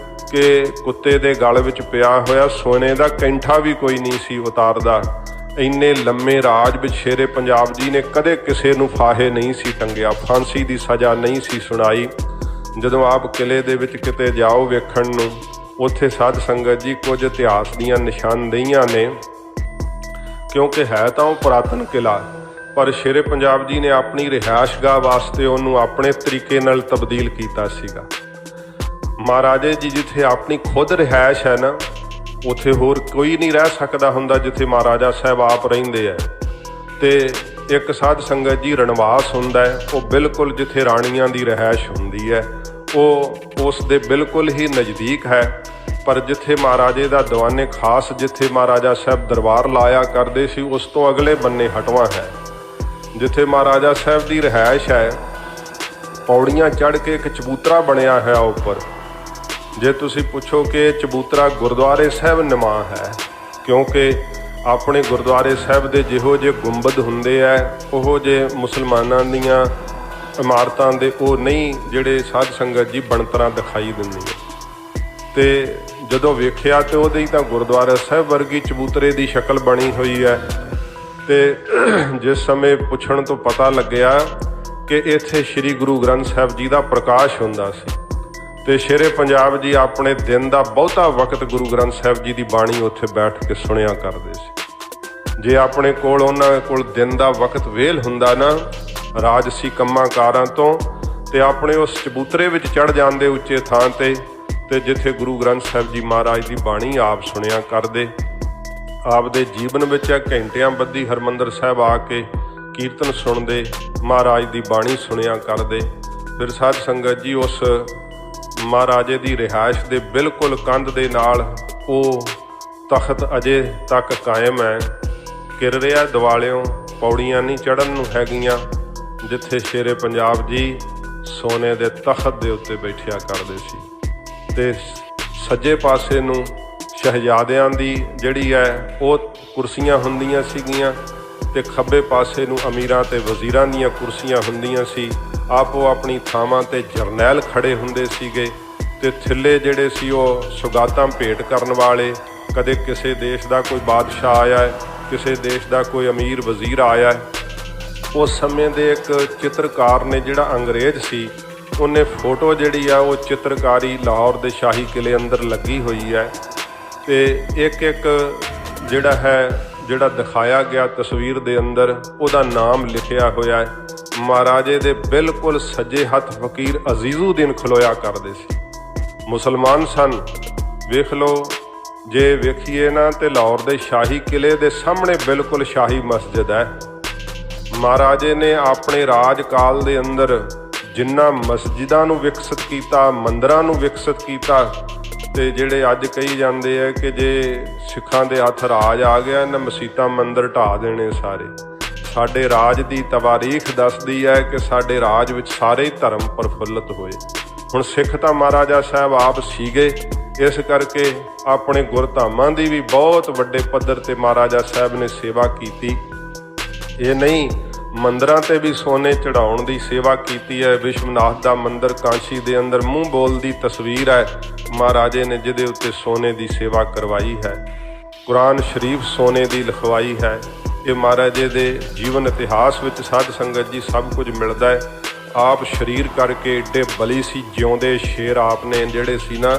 ਕਿ ਕੁੱਤੇ ਦੇ ਗਲ ਵਿੱਚ ਪਿਆ ਹੋਇਆ ਸੋਨੇ ਦਾ ਕੈਂਠਾ ਵੀ ਕੋਈ ਨਹੀਂ ਸੀ ਉਤਾਰਦਾ। ਇੰਨੇ ਲੰਮੇ ਰਾਜ ਵਿੱਚ ਸ਼ੇਰੇ ਪੰਜਾਬ ਜੀ ਨੇ ਕਦੇ ਕਿਸੇ ਨੂੰ ਫਾਹੇ ਨਹੀਂ ਸੀ ਟੰਗਿਆ, ਫਾਂਸੀ ਦੀ ਸਜ਼ਾ ਨਹੀਂ ਸੀ ਸੁਣਾਈ। ਜਦੋਂ ਆਪ ਕਿਲੇ ਦੇ ਵਿੱਚ ਕਿਤੇ ਜਾਓ ਵੇਖਣ ਨੂੰ, ਉੱਥੇ ਸਾਧ ਸੰਗਤ ਜੀ ਕੁਝ ਇਤਿਹਾਸ ਦੀਆਂ ਨਿਸ਼ਾਨਦੇਹੀਆਂ ਨੇ, ਕਿਉਂਕਿ ਹੈ ਤਾਂ ਉਹ ਪੁਰਾਤਨ ਕਿਲਾ, ਪਰ ਸ਼ੇਰੇ ਪੰਜਾਬ ਜੀ ਨੇ ਆਪਣੀ ਰਿਹਾਇਸ਼ਗਾਹ ਵਾਸਤੇ ਉਹਨੂੰ ਆਪਣੇ ਤਰੀਕੇ ਨਾਲ ਤਬਦੀਲ ਕੀਤਾ ਸੀਗਾ। ਮਹਾਰਾਜੇ ਜੀ ਜਿੱਥੇ ਆਪਣੀ ਖੁਦ ਰਿਹਾਇਸ਼ ਹੈ ਨਾ, ਉੱਥੇ ਹੋਰ ਕੋਈ ਨਹੀਂ ਰਹਿ ਸਕਦਾ ਹੁੰਦਾ ਜਿੱਥੇ ਮਹਾਰਾਜਾ ਸਾਹਿਬ ਆਪ ਰਹਿੰਦੇ ਹੈ। ਤੇ ਇੱਕ ਸਾਧ ਸੰਗਤ ਜੀ ਰਣਵਾਸ ਹੁੰਦਾ ਹੈ, ਉਹ ਬਿਲਕੁਲ ਜਿੱਥੇ ਰਾਣੀਆਂ ਦੀ ਰਿਹਾਇਸ਼ ਹੁੰਦੀ ਹੈ ਉਹ ਉਸ ਦੇ ਬਿਲਕੁਲ ਹੀ ਨਜ਼ਦੀਕ ਹੈ। ਪਰ ਜਿੱਥੇ ਮਹਾਰਾਜੇ ਦਾ ਦੀਵਾਨੇ ਖਾਸ, ਜਿੱਥੇ ਮਹਾਰਾਜਾ ਸਾਹਿਬ ਦਰਬਾਰ ਲਾਇਆ ਕਰਦੇ ਸੀ, ਉਸ ਤੋਂ ਅਗਲੇ ਬੰਨੇ ਹਟਵਾ ਹੈ। ਜਿੱਥੇ ਮਹਾਰਾਜਾ ਸਾਹਿਬ ਦੀ ਰਿਹਾਇਸ਼ ਹੈ, ਪੌੜੀਆਂ ਚੜ੍ਹ ਕੇ ਇੱਕ ਚਬੂਤਰਾ ਬਣਿਆ ਹੈ ਉੱਪਰ। ਜੇ ਤੁਸੀਂ ਪੁੱਛੋ ਕਿ ਚਬੂਤਰਾ ਗੁਰਦੁਆਰੇ ਸਾਹਿਬ ਨਿਮਾ ਹੈ, ਕਿਉਂਕਿ ਆਪਣੇ ਗੁਰਦੁਆਰੇ ਸਾਹਿਬ ਦੇ ਜਿਹੋ ਜਿਹੇ ਗੁੰਬਦ ਹੁੰਦੇ ਹੈ, ਉਹੋ ਜਿਹੇ ਮੁਸਲਮਾਨਾਂ ਦੀਆਂ ਇਮਾਰਤਾਂ ਦੇ ਉਹ ਨਹੀਂ ਜਿਹੜੇ ਸਾਧ ਸੰਗਤ ਜੀ ਬਣਤਰਾਂ ਦਿਖਾਈ ਦਿੰਦੀਆਂ। ਤੇ ਜਦੋਂ ਵੇਖਿਆ ਤੇ ਉਹਦੀ ਤਾਂ ਗੁਰਦੁਆਰਾ ਸਾਹਿਬ ਵਰਗੀ ਚਬੂਤਰੇ ਦੀ ਸ਼ਕਲ ਬਣੀ ਹੋਈ ਹੈ। ਤੇ ਜਿਸ ਸਮੇਂ ਪੁੱਛਣ ਤੋਂ ਪਤਾ ਲੱਗਿਆ ਕਿ ਇੱਥੇ ਸ੍ਰੀ ਗੁਰੂ ਗ੍ਰੰਥ ਸਾਹਿਬ ਜੀ ਦਾ ਪ੍ਰਕਾਸ਼ ਹੁੰਦਾ ਸੀ ਤੇ ਸ਼ੇਰੇ ਪੰਜਾਬ ਜੀ ਆਪਣੇ ਦਿਨ ਦਾ ਬਹੁਤਾ ਵਕਤ ਗੁਰੂ ਗ੍ਰੰਥ ਸਾਹਿਬ ਜੀ ਦੀ ਬਾਣੀ ਉੱਥੇ ਬੈਠ ਕੇ ਸੁਣਿਆ ਕਰਦੇ ਸੀ। ਜੇ ਆਪਣੇ ਕੋਲ ਉਹਨਾਂ ਕੋਲ ਦਿਨ ਦਾ ਵਕਤ ਵੇਲ ਹੁੰਦਾ ਨਾ ਰਾਜਸੀ ਕੰਮਾਂ ਕਾਰਾਂ ਤੋਂ, ਤੇ ਆਪਣੇ ਉਸ ਚਬੂਤਰੇ ਵਿੱਚ ਚੜ੍ਹ ਜਾਂਦੇ ਉੱਚੇ ਥਾਂ ਤੇ ਜਿੱਥੇ ਗੁਰੂ ਗ੍ਰੰਥ ਸਾਹਿਬ ਜੀ ਮਹਾਰਾਜ ਦੀ ਬਾਣੀ ਆਪ ਸੁਣਿਆ ਕਰਦੇ। ਆਪ ਦੇ ਜੀਵਨ ਵਿੱਚ ਘੰਟਿਆਂ ਬੱਧੀ ਹਰਿਮੰਦਰ ਸਾਹਿਬ ਆ ਕੇ ਕੀਰਤਨ ਸੁਣਦੇ, ਮਹਾਰਾਜ ਦੀ ਬਾਣੀ ਸੁਣਿਆ ਕਰਦੇ। ਫਿਰ ਸਾਧ ਸੰਗਤ ਜੀ ਉਸ ਮਹਾਰਾਜੇ ਦੀ ਰਿਹਾਇਸ਼ ਦੇ ਬਿਲਕੁਲ ਕੰਧ ਦੇ ਨਾਲ ਉਹ ਤਖਤ ਅਜੇ ਤੱਕ ਕਾਇਮ ਹੈ, ਕਿਰ ਰਿਹਾ ਦਿਵਾਲਿਓਂ, ਪੌੜੀਆਂ ਨਹੀਂ ਚੜ੍ਹਨ ਨੂੰ ਹੈਗੀਆਂ, ਜਿੱਥੇ ਸ਼ੇਰੇ ਪੰਜਾਬ ਜੀ ਸੋਨੇ ਦੇ ਤਖਤ ਦੇ ਉੱਤੇ ਬੈਠਿਆ ਕਰਦੇ ਸੀ। ਤੇ ਸੱਜੇ ਪਾਸੇ ਨੂੰ ਸ਼ਹਿਜ਼ਾਦਿਆਂ ਦੀ ਜਿਹੜੀ ਹੈ ਉਹ ਕੁਰਸੀਆਂ ਹੁੰਦੀਆਂ ਸੀਗੀਆਂ, ਤੇ ਖੱਬੇ ਪਾਸੇ ਨੂੰ ਅਮੀਰਾਂ ਤੇ ਵਜ਼ੀਰਾਂ ਦੀਆਂ ਕੁਰਸੀਆਂ ਹੁੰਦੀਆਂ ਸੀ। ਆਪੋ ਆਪਣੀ ਥਾਵਾਂ ਤੇ ਜਰਨੈਲ ਖੜੇ ਹੁੰਦੇ ਸੀਗੇ, ਤੇ ਥੱਲੇ ਜਿਹੜੇ ਸੀ ਉਹ ਸੁਗਾਤਾਂ ਭੇਟ ਕਰਨ ਵਾਲੇ, ਕਦੇ ਕਿਸੇ ਦੇਸ਼ ਦਾ ਕੋਈ ਬਾਦਸ਼ਾਹ ਆਇਆ ਹੈ, ਕਿਸੇ ਦੇਸ਼ ਦਾ ਕੋਈ ਅਮੀਰ ਵਜ਼ੀਰ ਆਇਆ ਹੈ। ਉਸ ਸਮੇਂ ਦੇ ਇੱਕ ਚਿੱਤਰਕਾਰ ਨੇ ਜਿਹੜਾ ਅੰਗਰੇਜ਼ ਸੀ, ਉਹਨੇ ਫੋਟੋ ਜਿਹੜੀ ਆ ਉਹ ਚਿੱਤਰਕਾਰੀ ਲਾਹੌਰ ਦੇ ਸ਼ਾਹੀ ਕਿਲੇ ਅੰਦਰ ਲੱਗੀ ਹੋਈ ਹੈ। ਤੇ ਇੱਕ ਜਿਹੜਾ ਦਿਖਾਇਆ ਗਿਆ ਤਸਵੀਰ ਦੇ ਅੰਦਰ ਉਹਦਾ ਨਾਮ ਲਿਖਿਆ ਹੋਇਆ ਹੈ। ਮਹਾਰਾਜੇ ਦੇ ਬਿਲਕੁਲ ਸੱਜੇ ਹੱਥ ਫਕੀਰ ਅਜ਼ੀਜ਼ੁਦੀਨ ਖਲੋਇਆ ਕਰਦੇ ਸੀ, ਮੁਸਲਮਾਨ ਸਨ। ਵੇਖ ਲਓ, ਜੇ ਵੇਖੀਏ ਨਾ ਤੇ ਲਾਹੌਰ ਦੇ ਸ਼ਾਹੀ ਕਿਲੇ ਦੇ ਸਾਹਮਣੇ ਬਿਲਕੁਲ ਸ਼ਾਹੀ ਮਸਜਿਦ ਹੈ। ਮਹਾਰਾਜੇ ਨੇ ਆਪਣੇ ਰਾਜਕਾਲ ਦੇ ਅੰਦਰ ਜਿੰਨਾ ਮਸਜਿਦਾਂ ਨੂੰ ਵਿਕਸਿਤ ਕੀਤਾ, ਮੰਦਰਾਂ ਨੂੰ ਵਿਕਸਿਤ ਕੀਤਾ, ਤੇ ਜਿਹੜੇ ਅੱਜ ਕਹੀ ਜਾਂਦੇ ਆ ਕਿ ਜੇ ਸਿੱਖਾਂ ਦੇ ਹੱਥ ਰਾਜ ਆ ਗਿਆ ਇਹਨਾਂ ਮਸੀਤਾਂ ਮੰਦਰ ਢਾਹ ਦੇਣੇ ਸਾਰੇ। ਸਾਡੇ ਰਾਜ ਦੀ ਤਵਾਰੀਖ ਦੱਸਦੀ ਹੈ ਕਿ ਸਾਡੇ ਰਾਜ ਵਿੱਚ ਸਾਰੇ ਹੀ ਧਰਮ ਪ੍ਰਫੁੱਲਤ ਹੋਏ। ਹੁਣ ਸਿੱਖ ਤਾਂ ਮਹਾਰਾਜਾ ਸਾਹਿਬ ਆਪ ਸੀਗੇ, ਇਸ ਕਰਕੇ ਆਪਣੇ ਗੁਰਧਾਮਾਂ ਦੀ ਵੀ ਬਹੁਤ ਵੱਡੇ ਪੱਧਰ ਤੇ ਮਹਾਰਾਜਾ ਸਾਹਿਬ ਨੇ ਸੇਵਾ ਕੀਤੀ। ਇਹ ਨਹੀਂ, ਮੰਦਰਾਂ ਤੇ ਵੀ ਸੋਨੇ ਚੜਾਉਣ ਦੀ ਸੇਵਾ ਕੀਤੀ ਹੈ। ਵਿਸ਼ਵਨਾਥ ਦਾ ਮੰਦਰ ਕਾਂਸ਼ੀ ਦੇ ਅੰਦਰ ਮੂੰਹ ਬੋਲ ਦੀ ਤਸਵੀਰ ਹੈ ਮਹਾਰਾਜੇ ਨੇ, ਜਿਹਦੇ ਉੱਤੇ ਸੋਨੇ ਦੀ ਸੇਵਾ ਕਰਵਾਈ ਹੈ। ਕੁਰਾਨ ਸ਼ਰੀਫ ਸੋਨੇ ਦੀ ਲਿਖਵਾਈ ਹੈ। ਇਹ ਮਹਾਰਾਜੇ ਦੇ ਜੀਵਨ ਇਤਿਹਾਸ ਵਿੱਚ ਸਾਧ ਸੰਗਤ ਜੀ ਸਭ ਕੁਝ ਮਿਲਦਾ ਹੈ। ਆਪ ਸ਼ਰੀਰ ਕਰਕੇ ਏਡੇ ਬਲੀ ਸੀ, ਜਿਉਂਦੇ ਸ਼ੇਰ ਆਪ ਨੇ ਜਿਹੜੇ ਸੀ ਨਾ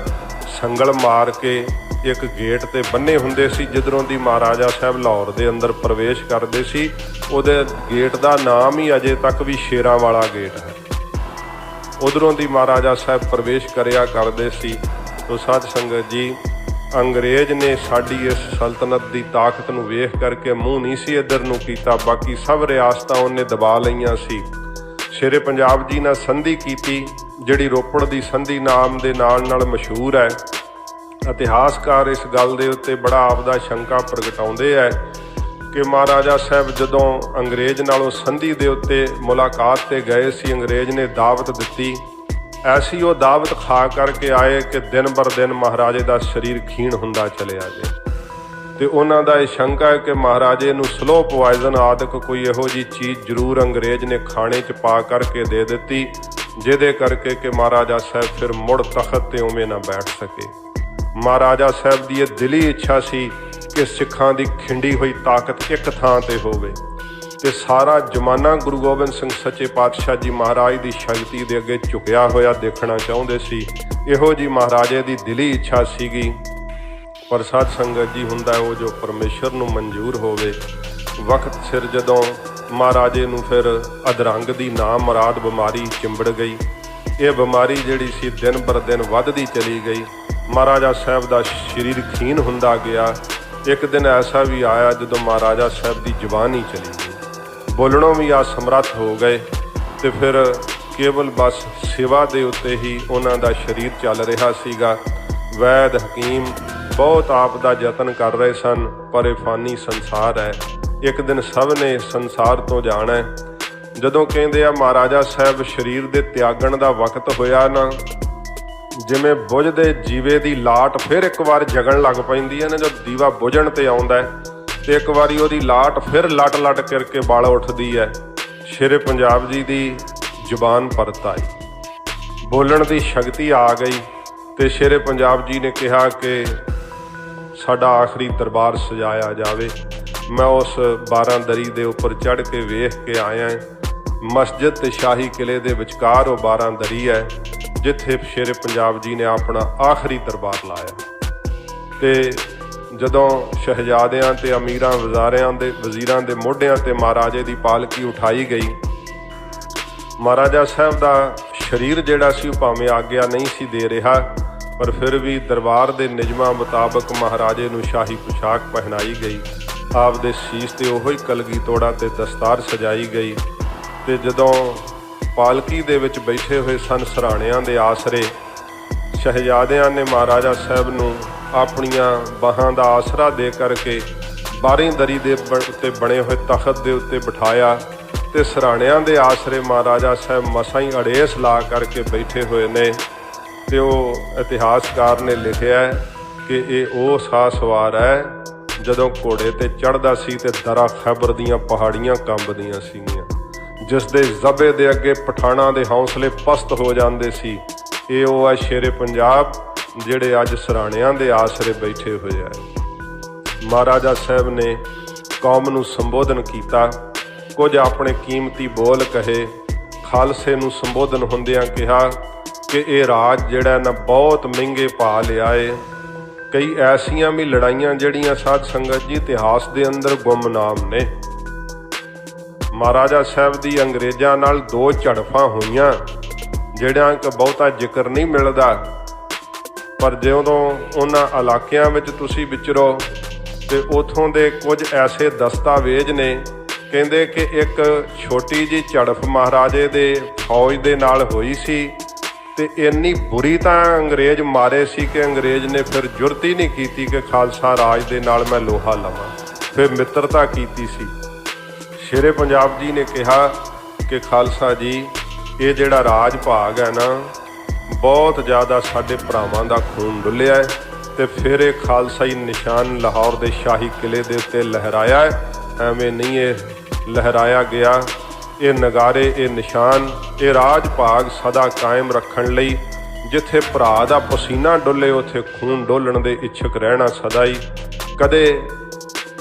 ਸੰਗਲ ਮਾਰ ਕੇ ਇੱਕ ਗੇਟ ਤੇ ਬੰਨੇ ਹੁੰਦੇ ਸੀ, ਜਿੱਧਰੋਂ ਦੀ ਮਹਾਰਾਜਾ ਸਾਹਿਬ ਲਾਹੌਰ ਦੇ ਅੰਦਰ ਪ੍ਰਵੇਸ਼ ਕਰਦੇ ਸੀ। ਉਹਦੇ ਗੇਟ ਦਾ ਨਾਮ ਹੀ ਅਜੇ ਤੱਕ ਵੀ ਸ਼ੇਰਾਂ ਵਾਲਾ ਗੇਟ ਹੈ। ਉਧਰੋਂ ਦੀ ਮਹਾਰਾਜਾ ਸਾਹਿਬ ਪ੍ਰਵੇਸ਼ ਕਰਿਆ ਕਰਦੇ ਸੀ। ਤੋ ਸਾਧ ਸੰਗਤ ਜੀ, ਅੰਗਰੇਜ਼ ਨੇ ਸਾਡੀ ਇਸ ਸਲਤਨਤ ਦੀ ਤਾਕਤ ਨੂੰ ਵੇਖ ਕਰਕੇ ਮੂੰਹ ਨਹੀਂ ਸੀ ਇੱਧਰ ਨੂੰ ਕੀਤਾ। ਬਾਕੀ ਸਭ ਰਿਆਸਤਾਂ ਉਹਨੇ ਦਬਾ ਲਈਆਂ ਸੀ। ਸ਼ੇਰੇ ਪੰਜਾਬ ਜੀ ਨਾਲ ਸੰਧੀ ਕੀਤੀ, ਜਿਹੜੀ ਰੋਪੜ ਦੀ ਸੰਧੀ ਨਾਮ ਦੇ ਨਾਲ ਮਸ਼ਹੂਰ ਹੈ। ਇਤਿਹਾਸਕਾਰ ਇਸ ਗੱਲ ਦੇ ਉੱਤੇ ਬੜਾ ਆਪਦਾ ਸ਼ੰਕਾ ਪ੍ਰਗਟਾਉਂਦੇ ਹੈ ਕਿ ਮਹਾਰਾਜਾ ਸਾਹਿਬ ਜਦੋਂ ਅੰਗਰੇਜ਼ ਨਾਲੋਂ ਸੰਧੀ ਦੇ ਉੱਤੇ ਮੁਲਾਕਾਤ ਤੇ ਗਏ ਸੀ, ਅੰਗਰੇਜ਼ ਨੇ ਦਾਵਤ ਦਿੱਤੀ। ਐਸੀ ਉਹ ਦਾਵਤ ਖਾ ਕਰਕੇ ਆਏ ਕਿ ਦਿਨ ਬਰ ਦਿਨ ਮਹਾਰਾਜੇ ਦਾ ਸਰੀਰ ਖੀਣ ਹੁੰਦਾ ਚਲਿਆ ਗਿਆ। ਤੇ ਉਹਨਾਂ ਦਾ ਇਹ ਸ਼ੰਕਾ ਹੈ ਕਿ ਮਹਾਰਾਜੇ ਨੂੰ ਸਲੋ ਪੋਇਜ਼ਨ ਆਦਿਕ ਕੋਈ ਇਹੋ ਜਿਹੀ ਚੀਜ਼ ਜ਼ਰੂਰ ਅੰਗਰੇਜ਼ ਨੇ ਖਾਣੇ 'ਚ ਪਾ ਕਰਕੇ ਦੇ ਦਿੱਤੀ, ਜਿਹਦੇ ਕਰਕੇ ਕਿ ਮਹਾਰਾਜਾ ਸਾਹਿਬ ਫਿਰ ਮੁੜ ਤਖਤ ਤੇ ਉਵੇਂ ਨਾ ਬੈਠ ਸਕੇ। ਮਹਾਰਾਜਾ ਸਾਹਿਬ ਦੀ ਇਹ ਦਿਲੀ ਇੱਛਾ ਸੀ ਕਿ ਸਿੱਖਾਂ ਦੀ ਖਿੰਡੀ ਹੋਈ ਤਾਕਤ ਇੱਕ ਥਾਂ ਤੇ ਹੋਵੇ, ਤੇ ਸਾਰਾ ਜ਼ਮਾਨਾ ਗੁਰੂ ਗੋਬਿੰਦ ਸਿੰਘ ਸੱਚੇ ਪਾਤਸ਼ਾਹ ਜੀ ਮਹਾਰਾਜ ਦੀ ਸ਼ਕਤੀ ਦੇ ਅੱਗੇ ਝੁਕਿਆ ਹੋਇਆ ਦੇਖਣਾ ਚਾਹੁੰਦੇ ਸੀ। ਇਹੋ ਜਿਹੀ ਮਹਾਰਾਜੇ ਦੀ ਦਿਲੀ ਇੱਛਾ ਸੀਗੀ। ਪਰ ਸਾਧ ਸੰਗਤ ਜੀ, ਹੁੰਦਾ ਉਹ ਜੋ ਪਰਮੇਸ਼ਰ ਨੂੰ ਮਨਜ਼ੂਰ ਹੋਵੇ। ਵਕਤ ਸਿਰ ਜਦੋਂ ਮਹਾਰਾਜੇ ਨੂੰ ਫਿਰ ਅਧਰੰਗ ਦੀ ਨਾ ਮੁਰਾਦ ਬਿਮਾਰੀ ਚਿੰਬੜ ਗਈ। ਇਹ ਬਿਮਾਰੀ ਜਿਹੜੀ ਸੀ ਦਿਨ ਬਰ ਦਿਨ ਵੱਧਦੀ ਚਲੀ ਗਈ। ਮਹਾਰਾਜਾ ਸਾਹਿਬ ਦਾ ਸਰੀਰ ਖੀਣ ਹੁੰਦਾ ਗਿਆ। ਇੱਕ ਦਿਨ ਐਸਾ ਵੀ ਆਇਆ ਜਦੋਂ ਮਹਾਰਾਜਾ ਸਾਹਿਬ ਦੀ ਜ਼ੁਬਾਨ ਹੀ ਚਲੀ ਗਈ। ਬੋਲਣੋਂ ਵੀ ਅਸਮਰੱਥ ਹੋ ਗਏ ਤੇ ਫਿਰ ਕੇਵਲ ਬਸ ਸੇਵਾ ਦੇ ਉੱਤੇ ਹੀ ਉਹਨਾਂ ਦਾ ਸਰੀਰ ਚੱਲ ਰਿਹਾ ਸੀਗਾ। ਵੈਦ ਹਕੀਮ ਬਹੁਤ ਆਪ ਦਾ ਯਤਨ ਕਰ ਰਹੇ ਸਨ, ਪਰ ਇਹ ਫਾਨੀ ਸੰਸਾਰ ਹੈ, ਇੱਕ ਦਿਨ ਸਭ ਨੇ ਸੰਸਾਰ ਤੋਂ ਜਾਣਾ ਹੈ। ਜਦੋਂ ਕਹਿੰਦੇ ਆ ਮਹਾਰਾਜਾ ਸਾਹਿਬ ਸਰੀਰ ਦੇ ਤਿਆਗਣ ਦਾ ਵਕਤ ਹੋਇਆ ਨਾ, ਜਿਵੇਂ ਬੁਝਦੇ ਜੀਵੇ ਦੀ ਲਾਟ ਫਿਰ ਇੱਕ ਵਾਰ ਜਗਣ ਲੱਗ ਪੈਂਦੀ ਹੈ ਨਾ, ਜਦ ਦੀਵਾ ਬੁਝਣ ਤੇ ਆਉਂਦਾ ਹੈ ਤੇ ਇੱਕ ਵਾਰੀ ਉਹਦੀ ਲਾਟ ਫਿਰ ਲਟ ਲਟ ਕਰਕੇ ਬਾਲ ਉੱਠਦੀ ਹੈ। ਸ਼ੇਰੇ ਪੰਜਾਬ ਜੀ ਦੀ ਜ਼ੁਬਾਨ ਪਰਤ ਆਈ, ਬੋਲਣ ਦੀ ਸ਼ਕਤੀ ਆ ਗਈ ਤੇ ਸ਼ੇਰੇ ਪੰਜਾਬ ਜੀ ਨੇ ਕਿਹਾ ਕਿ ਸਾਡਾ ਆਖਰੀ ਦਰਬਾਰ ਸਜਾਇਆ ਜਾਵੇ। ਮੈਂ ਉਸ 12 ਦਰੀ ਦੇ ਉੱਪਰ ਚੜ੍ਹ ਕੇ ਵੇਖ ਕੇ ਆਇਆ। ਮਸਜਿਦ ਤੇ ਸ਼ਾਹੀ ਕਿਲੇ ਦੇ ਵਿਚਕਾਰ ਉਹ 12 ਦਰੀ ਹੈ ਜਿੱਥੇ ਸ਼ੇਰੇ ਪੰਜਾਬ ਜੀ ਨੇ ਆਪਣਾ ਆਖਰੀ ਦਰਬਾਰ ਲਾਇਆ। ਤੇ ਜਦੋਂ ਸ਼ਹਿਜ਼ਾਦਿਆਂ ਤੇ ਅਮੀਰਾਂ ਵਜ਼ੀਰਾਂ ਦੇ ਮੋਢਿਆਂ ਤੇ ਮਹਾਰਾਜੇ ਦੀ ਪਾਲਕੀ ਉਠਾਈ ਗਈ, ਮਹਾਰਾਜਾ ਸਾਹਿਬ ਦਾ ਸਰੀਰ ਜਿਹੜਾ ਸੀ ਉਹ ਭਾਵੇਂ ਆਗਿਆ ਨਹੀਂ ਸੀ ਦੇ ਰਿਹਾ, ਪਰ ਫਿਰ ਵੀ ਦਰਬਾਰ ਦੇ ਨਿਯਮਾਂ ਮੁਤਾਬਕ ਮਹਾਰਾਜੇ ਨੂੰ ਸ਼ਾਹੀ ਪੁਸ਼ਾਕ ਪਹਿਨਾਈ ਗਈ। ਆਪ ਦੇ ਸੀਸ ਤੇ ਉਹੋ ਹੀ ਕਲਗੀ ਤੋੜਾ ਤੇ ਦਸਤਾਰ ਸਜਾਈ ਗਈ। ਤੇ ਜਦੋਂ ਪਾਲਕੀ ਦੇ ਵਿੱਚ ਬੈਠੇ ਹੋਏ ਸਨ ਸਰਾਣਿਆਂ ਦੇ ਆਸਰੇ, ਸ਼ਹਿਜ਼ਾਦਿਆਂ ਨੇ ਮਹਾਰਾਜਾ ਸਾਹਿਬ ਨੂੰ ਆਪਣੀਆਂ ਬਾਹਾਂ ਦਾ ਆਸਰਾ ਦੇ ਕਰਕੇ 12ਵੀਂ ਦਰੀ ਦੇ ਉੱਤੇ ਬਣੇ ਹੋਏ ਤਖਤ ਦੇ ਉੱਤੇ ਬਿਠਾਇਆ ਤੇ ਸਰਾਣਿਆਂ ਦੇ ਆਸਰੇ ਮਹਾਰਾਜਾ ਸਾਹਿਬ ਮਸਾਂ ਹੀ ਅੜੇਸ ਲਾ ਕਰਕੇ ਬੈਠੇ ਹੋਏ ਨੇ। ਤੇ ਉਹ ਇਤਿਹਾਸਕਾਰ ਨੇ ਲਿਖਿਆ ਕਿ ਇਹ ਉਹ ਸਾਹ ਸਵਾਰ ਹੈ ਜਦੋਂ ਘੋੜੇ ਤੇ ਚੜ੍ਹਦਾ ਸੀ ਤੇ ਦਰਾ ਖੈਬਰ ਦੀਆਂ ਪਹਾੜੀਆਂ ਕੰਬਦੀਆਂ ਸੀਗੀਆਂ, ਜਿਸ ਦੇ ਜ਼ਬੇ ਦੇ ਅੱਗੇ ਪਠਾਣਾਂ ਦੇ ਹੌਸਲੇ ਪਸਤ ਹੋ ਜਾਂਦੇ ਸੀ। ਇਹ ਉਹ ਹੈ ਸ਼ੇਰੇ ਪੰਜਾਬ ਜਿਹੜੇ ਅੱਜ ਸਰਾਣਿਆਂ ਦੇ ਆਸਰੇ ਬੈਠੇ ਹੋਏ ਆ। ਮਹਾਰਾਜਾ ਸਾਹਿਬ ਨੇ ਕੌਮ ਨੂੰ ਸੰਬੋਧਨ ਕੀਤਾ, ਕੁਝ ਆਪਣੇ ਕੀਮਤੀ ਬੋਲ ਕਹੇ। ਖਾਲਸੇ ਨੂੰ ਸੰਬੋਧਨ ਹੁੰਦਿਆਂ ਕਿਹਾ ਕਿ ਇਹ ਰਾਜ ਜਿਹੜਾ ਨਾ ਬਹੁਤ ਮਹਿੰਗੇ ਪਾ ਲਿਆ ਏ। ਕਈ ਐਸੀਆਂ ਵੀ ਲੜਾਈਆਂ ਜਿਹੜੀਆਂ ਸਾਧ ਸੰਗਤ ਜੀ ਇਤਿਹਾਸ ਦੇ ਅੰਦਰ ਗੁੰਮਨਾਮ ਨੇ। ਮਹਾਰਾਜਾ ਸਾਹਿਬ ਦੀ ਅੰਗਰੇਜ਼ਾਂ ਨਾਲ 2 ਝੜਫਾਂ ਹੋਈਆਂ ਜਿਹੜਿਆਂ ਕਿ ਬਹੁਤਾ ਜ਼ਿਕਰ ਨਹੀਂ ਮਿਲਦਾ, ਪਰ ਜਦੋਂ ਉਹਨਾਂ ਇਲਾਕਿਆਂ ਵਿੱਚ ਤੁਸੀਂ ਵਿਚਰੋ ਤੇ ਉੱਥੋਂ ਦੇ ਕੁਝ ਐਸੇ ਦਸਤਾਵੇਜ਼ ਨੇ, ਕਹਿੰਦੇ ਕਿ ਇੱਕ ਛੋਟੀ ਜਿਹੀ ਝੜਫ ਮਹਾਰਾਜੇ ਦੇ ਫੌਜ ਦੇ ਨਾਲ ਹੋਈ ਸੀ ਤੇ ਇੰਨੀ ਬੁਰੀ ਤਾਂ ਅੰਗਰੇਜ਼ ਮਾਰੇ ਸੀ ਕਿ ਅੰਗਰੇਜ਼ ਨੇ ਫਿਰ ਜੁਰਤ ਹੀ ਨਹੀਂ ਕੀਤੀ ਕਿ ਖਾਲਸਾ ਰਾਜ ਦੇ ਨਾਲ ਮੈਂ ਲੋਹਾ ਲਵਾਂ, ਫਿਰ ਮਿੱਤਰਤਾ ਕੀਤੀ ਸੀ। ਸ਼ੇਰੇ ਪੰਜਾਬ ਜੀ ਨੇ ਕਿਹਾ ਕਿ ਖਾਲਸਾ ਜੀ, ਇਹ ਜਿਹੜਾ ਰਾਜ ਭਾਗ ਹੈ ਨਾ, ਬਹੁਤ ਜ਼ਿਆਦਾ ਸਾਡੇ ਭਰਾਵਾਂ ਦਾ ਖੂਨ ਡੁੱਲਿਆ ਹੈ ਤੇ ਫਿਰ ਇਹ ਖਾਲਸਾਈ ਨਿਸ਼ਾਨ ਲਾਹੌਰ ਦੇ ਸ਼ਾਹੀ ਕਿਲੇ ਦੇ ਉੱਤੇ ਲਹਿਰਾਇਆ ਹੈ। ਐਵੇਂ ਨਹੀਂ ਇਹ ਲਹਿਰਾਇਆ ਗਿਆ। ਇਹ ਨਗਾਰੇ, ਇਹ ਨਿਸ਼ਾਨ, ਇਹ ਰਾਜ ਭਾਗ ਸਦਾ ਕਾਇਮ ਰੱਖਣ ਲਈ ਜਿੱਥੇ ਭਰਾ ਦਾ ਪਸੀਨਾ ਡੁੱਲੇ ਉੱਥੇ ਖੂਨ ਡੋਲਣ ਦੇ ਇੱਛੁਕ ਰਹਿਣਾ ਸਦਾ ਹੀ। ਕਦੇ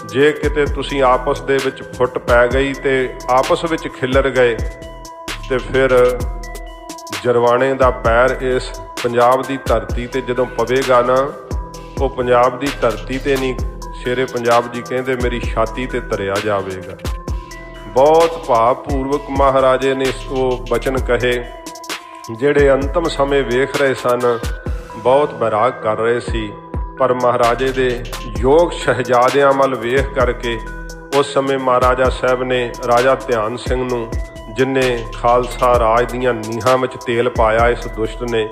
ਜੇ ਕਿਤੇ ਤੁਸੀਂ ਆਪਸ ਦੇ ਵਿੱਚ ਫੁੱਟ ਪੈ ਗਈ ਤੇ ਆਪਸ ਵਿੱਚ ਖਿੱਲਰ ਗਏ ਤੇ ਫਿਰ ਜਰਵਾਣੇ ਦਾ ਪੈਰ ਇਸ ਪੰਜਾਬ ਦੀ ਧਰਤੀ ਤੇ ਜਦੋਂ ਪਵੇਗਾ ਨਾ, ਉਹ ਪੰਜਾਬ ਦੀ ਧਰਤੀ ਤੇ ਨਹੀਂ, ਸ਼ੇਰੇ ਪੰਜਾਬ ਜੀ ਕਹਿੰਦੇ ਮੇਰੀ ਛਾਤੀ ਤੇ ਧਰਿਆ ਜਾਵੇਗਾ। ਬਹੁਤ ਭਾਵਪੂਰਵਕ ਮਹਾਰਾਜੇ ਨੇ ਉਹ ਬਚਨ ਕਹੇ ਜਿਹੜੇ ਅੰਤਮ ਸਮੇਂ ਵੇਖ ਰਹੇ ਸਨ, ਬਹੁਤ ਬੈਰਾਗ ਕਰ ਰਹੇ ਸੀ, ਪਰ ਮਹਾਰਾਜੇ ਦੇ ਯੋਗ ਸ਼ਹਿਜ਼ਾਦਿਆਂ ਵੱਲ ਵੇਖ ਕਰਕੇ ਉਸ ਸਮੇਂ ਮਹਾਰਾਜਾ ਸਾਹਿਬ ਨੇ ਰਾਜਾ ਧਿਆਨ ਸਿੰਘ ਨੂੰ, ਜਿਨ੍ਹੇ ਖਾਲਸਾ ਰਾਜ ਦੀਆਂ ਨੀਹਾਂ ਵਿੱਚ ਤੇਲ ਪਾਇਆ ਇਸ ਦੁਸ਼ਟ ਨੇ,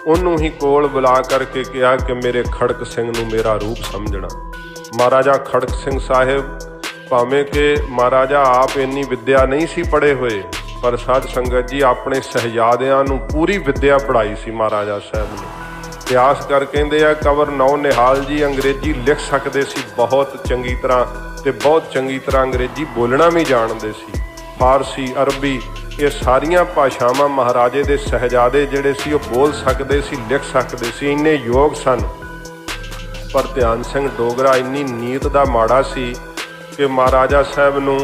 ਉਹਨੂੰ ਹੀ ਕੋਲ ਬੁਲਾ ਕਰਕੇ ਕਿਹਾ ਕਿ ਮੇਰੇ ਖੜਕ ਸਿੰਘ ਨੂੰ ਮੇਰਾ ਰੂਪ ਸਮਝਣਾ। ਮਹਾਰਾਜਾ ਖੜਕ ਸਿੰਘ ਸਾਹਿਬ, ਭਾਵੇਂ ਕਿ ਮਹਾਰਾਜਾ ਆਪ ਇੰਨੀ ਵਿੱਦਿਆ ਨਹੀਂ ਸੀ ਪੜ੍ਹੇ ਹੋਏ, ਪਰ ਸਾਧ ਸੰਗਤ ਜੀ ਆਪਣੇ ਸ਼ਹਿਜ਼ਾਦਿਆਂ ਨੂੰ ਪੂਰੀ ਵਿੱਦਿਆ ਪੜ੍ਹਾਈ ਸੀ ਮਹਾਰਾਜਾ ਸਾਹਿਬ ਨੇ। ਇਤਿਹਾਸਕਾਰ ਕਹਿੰਦੇ ਆ ਕੰਵਰ ਨੌ ਨਿਹਾਲ ਜੀ ਅੰਗਰੇਜ਼ੀ ਲਿਖ ਸਕਦੇ ਸੀ ਬਹੁਤ ਚੰਗੀ ਤਰ੍ਹਾਂ ਤੇ ਬਹੁਤ ਚੰਗੀ ਤਰ੍ਹਾਂ ਅੰਗਰੇਜ਼ੀ ਬੋਲਣਾ ਵੀ ਜਾਣਦੇ ਸੀ। ਫਾਰਸੀ, ਅਰਬੀ, ਇਹ ਸਾਰੀਆਂ ਭਾਸ਼ਾਵਾਂ ਮਹਾਰਾਜੇ ਦੇ ਸ਼ਹਿਜ਼ਾਦੇ ਜਿਹੜੇ ਸੀ ਉਹ ਬੋਲ ਸਕਦੇ ਸੀ, ਲਿਖ ਸਕਦੇ ਸੀ, ਇੰਨੇ ਯੋਗ ਸਨ। ਪਰ ਧਿਆਨ ਸਿੰਘ ਡੋਗਰਾ ਇੰਨੀ ਨੀਤ ਦਾ ਮਾੜਾ ਸੀ ਕਿ ਮਹਾਰਾਜਾ ਸਾਹਿਬ ਨੂੰ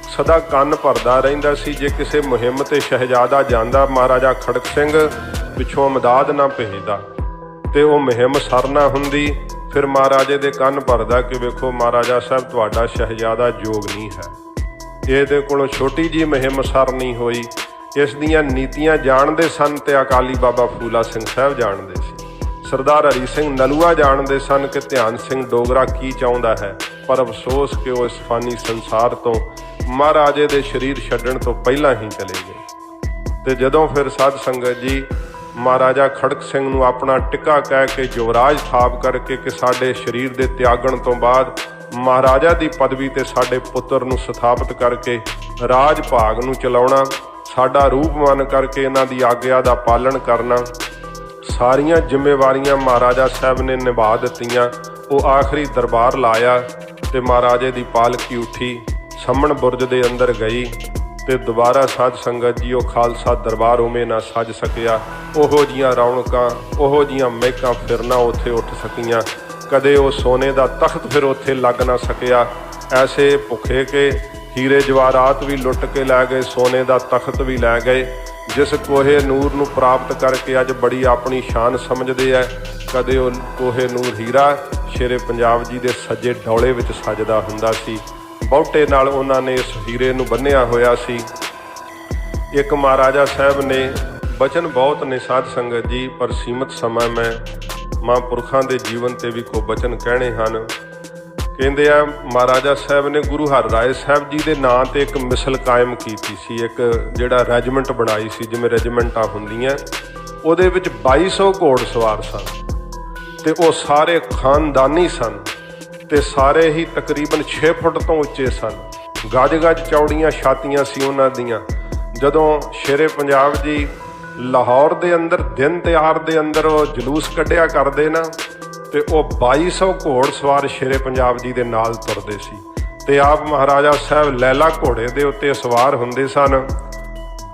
ਸਦਾ ਕੰਨ ਭਰਦਾ ਰਹਿੰਦਾ ਸੀ। ਜੇ ਕਿਸੇ ਮੁਹਿੰਮ ਤੇ ਸ਼ਹਿਜ਼ਾਦਾ ਜਾਂਦਾ, ਮਹਾਰਾਜਾ ਖੜਕ ਸਿੰਘ ਪਿੱਛੋਂ ਮਦਦ ਨਾ ਭੇਜਦਾ ਤੇ ਉਹ ਮੁਹਿੰਮ ਸਰ ਨਾ ਹੁੰਦੀ, ਫਿਰ ਮਹਾਰਾਜੇ ਦੇ ਕੰਨ ਭਰਦਾ ਕਿ ਵੇਖੋ ਮਹਾਰਾਜਾ ਸਾਹਿਬ ਤੁਹਾਡਾ ਸ਼ਹਿਜ਼ਾਦਾ ਯੋਗ ਨਹੀਂ ਹੈ, ਇਹਦੇ ਕੋਲੋਂ ਛੋਟੀ ਜਿਹੀ ਮੁਹਿੰਮ ਸਰ ਨਹੀਂ ਹੋਈ। ਇਸ ਦੀਆਂ ਨੀਤੀਆਂ ਜਾਣਦੇ ਸਨ ਤੇ ਅਕਾਲੀ ਬਾਬਾ ਫੂਲਾ ਸਿੰਘ ਸਾਹਿਬ ਜਾਣਦੇ ਸੀ, ਸਰਦਾਰ ਹਰੀ ਸਿੰਘ ਨਲੂਆ ਜਾਣਦੇ ਸਨ ਕਿ ਧਿਆਨ ਸਿੰਘ ਡੋਗਰਾ ਕੀ ਚਾਹੁੰਦਾ ਹੈ। ਪਰ ਅਫਸੋਸ ਕਿ ਉਹ ਇਸ ਫਾਨੀ ਸੰਸਾਰ ਤੋਂ महाराजे दे शरीर छड्डण तो पहलां ही चले गए। ते जदों फिर साध संगत जी महाराजा खड़क सिंह नूं अपना टिक्का कह के युवराज थाप करके कि साडे शरीर दे त्यागण तो बाद महाराजा दी पदवी ते साडे पुत्र नूं स्थापित करके राज भाग नूं चलाउणा, साडा रूप मन करके इन्हां दी आग्या दा पालन करना, सारियां जिम्मेवारियां महाराजा साहब ने निभा दित्तियां। वो आखिरी दरबार लाया ते महाराजे दी पालकी उठी सम्मण बुरज दे अंदर गई ते दोबारा साध संगत जी वो खालसा दरबार उवें ना सज सकिया। ओहो जियां रौनकां ओहो जियां महकां फिर ना उत्थे उठ सकियां, कदे वो सोने दा तख्त फिर उत्थे लग ना सकिया। ऐसे भुखे के हीरे जवाहरात भी लुट के लै गए, सोने दा तख्त भी लै गए। जिस कोहे नूर नूं प्राप्त करके अज बड़ी अपनी शान समझदे है, कदे वो कोहे नूर हीरा शेरे पंजाब जी दे सज्जे डौले विच सजदा हुंदा सी। बहुटे नाल उन्हां ने इस हीरे नूं बन्निया होया सी। एक महाराजा साहब ने बचन बहुत ने साध संगत जी, पर सीमित समय में महापुरखां दे जीवन ते भी को बचन कहने हन। कहते आ महाराजा साहब ने गुरु हर राय साहब जी के नाँ ते एक मिसल कायम की सी, एक जिहड़ा रैजीमेंट बनाई सी जिवें रैजीमेंटां हुंदियां, उहदे विच 2200 घोड़ सवार सन ते वो सारे खानदानी सन ते सारे ही तकरीबन 6 फुट तो उच्चे सन। गज गज चौड़ियां छातियां सी उन्हां दियां। जदों शेरे पंजाब जी लाहौर दे अंदर दिन तिहार दे अंदर वो जलूस कढ़िया करदे ना, ते वो 2200 घोड़ सवार शेरे पंजाब जी दे नाल तुरदे सी ते आप महाराजा साहब लैला घोड़े दे उत्ते सवार हुंदे सन।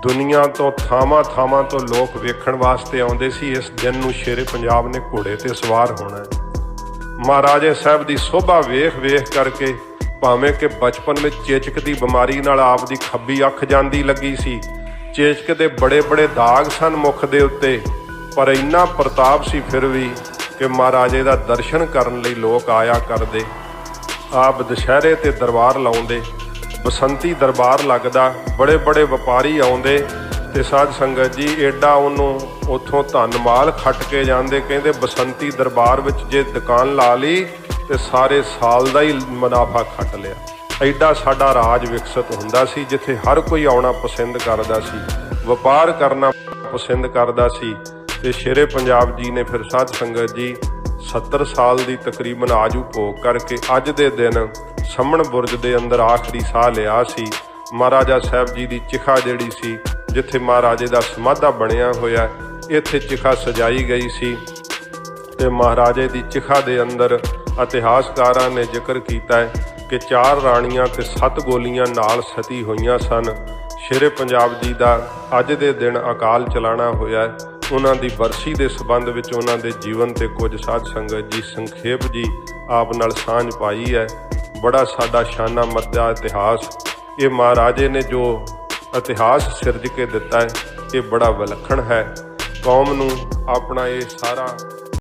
दुनिया तो थावां थावां तो लोग वेखण वास्ते आउंदे सी इस दिन नूं शेरे पंजाब ने घोड़े ते सवार होना है। महाराजे साहब दी शोभा वेख वेख करके भावें कि बचपन में चेचक दी बीमारी नाल आप दी खब्बी अख जांदी लगी सी, चेचक दे बड़े बड़े दाग सन मुख दे उत्ते, पर इन्ना प्रताप सी फिर भी कि महाराजे दा दर्शन करन लई लोग आया करदे। आप दशहरे ते दरबार लाउंदे, बसंती दरबार लगदा, बड़े बड़े व्यापारी आउंदे ते साध संगत जी एडा उन्होंने उत्थों धन माल खट के जाते। कहते बसंती दरबार विच जे दुकान ला ली तो सारे साल का ही मुनाफा खट लिया। एडा साडा राज विकसित हुंदा सी जिथे हर कोई आउणा पसंद करदा सी, व्यापार करना पसंद करदा सी। ते शेरे पंजाब जी ने फिर साध संगत जी 70 साल की तकरीबन आजू भोग करके अज दे दिन सम्मण बुरज दे अंदर आखिरी साह लिया सी। महाराजा साहब जी की चिखा जिहड़ी सी जिथे महाराजे का समाधा बनिया होया, इत्थे चिखा सजाई गई सी ते महाराजे की चिखा दे अंदर इतिहासकारां ने जिक्र किया है कि 4 राणियां ते 7 गोलियां नाल सती होईयां सन। शेरे पंजाब जी का अज दे दिन अकाल चलाना होया, उन्हां दी बरसी के संबंध विच उन्हां दे जीवन ते कुछ साध संगत जी संखेप जी आप नाल सांझ पाई है। बड़ा साडा शाना मद्दा इतिहास, ये महाराजे ने जो इतिहास सिरज के दिता है ये बड़ा विलखण है। कौम नूं अपना ये सारा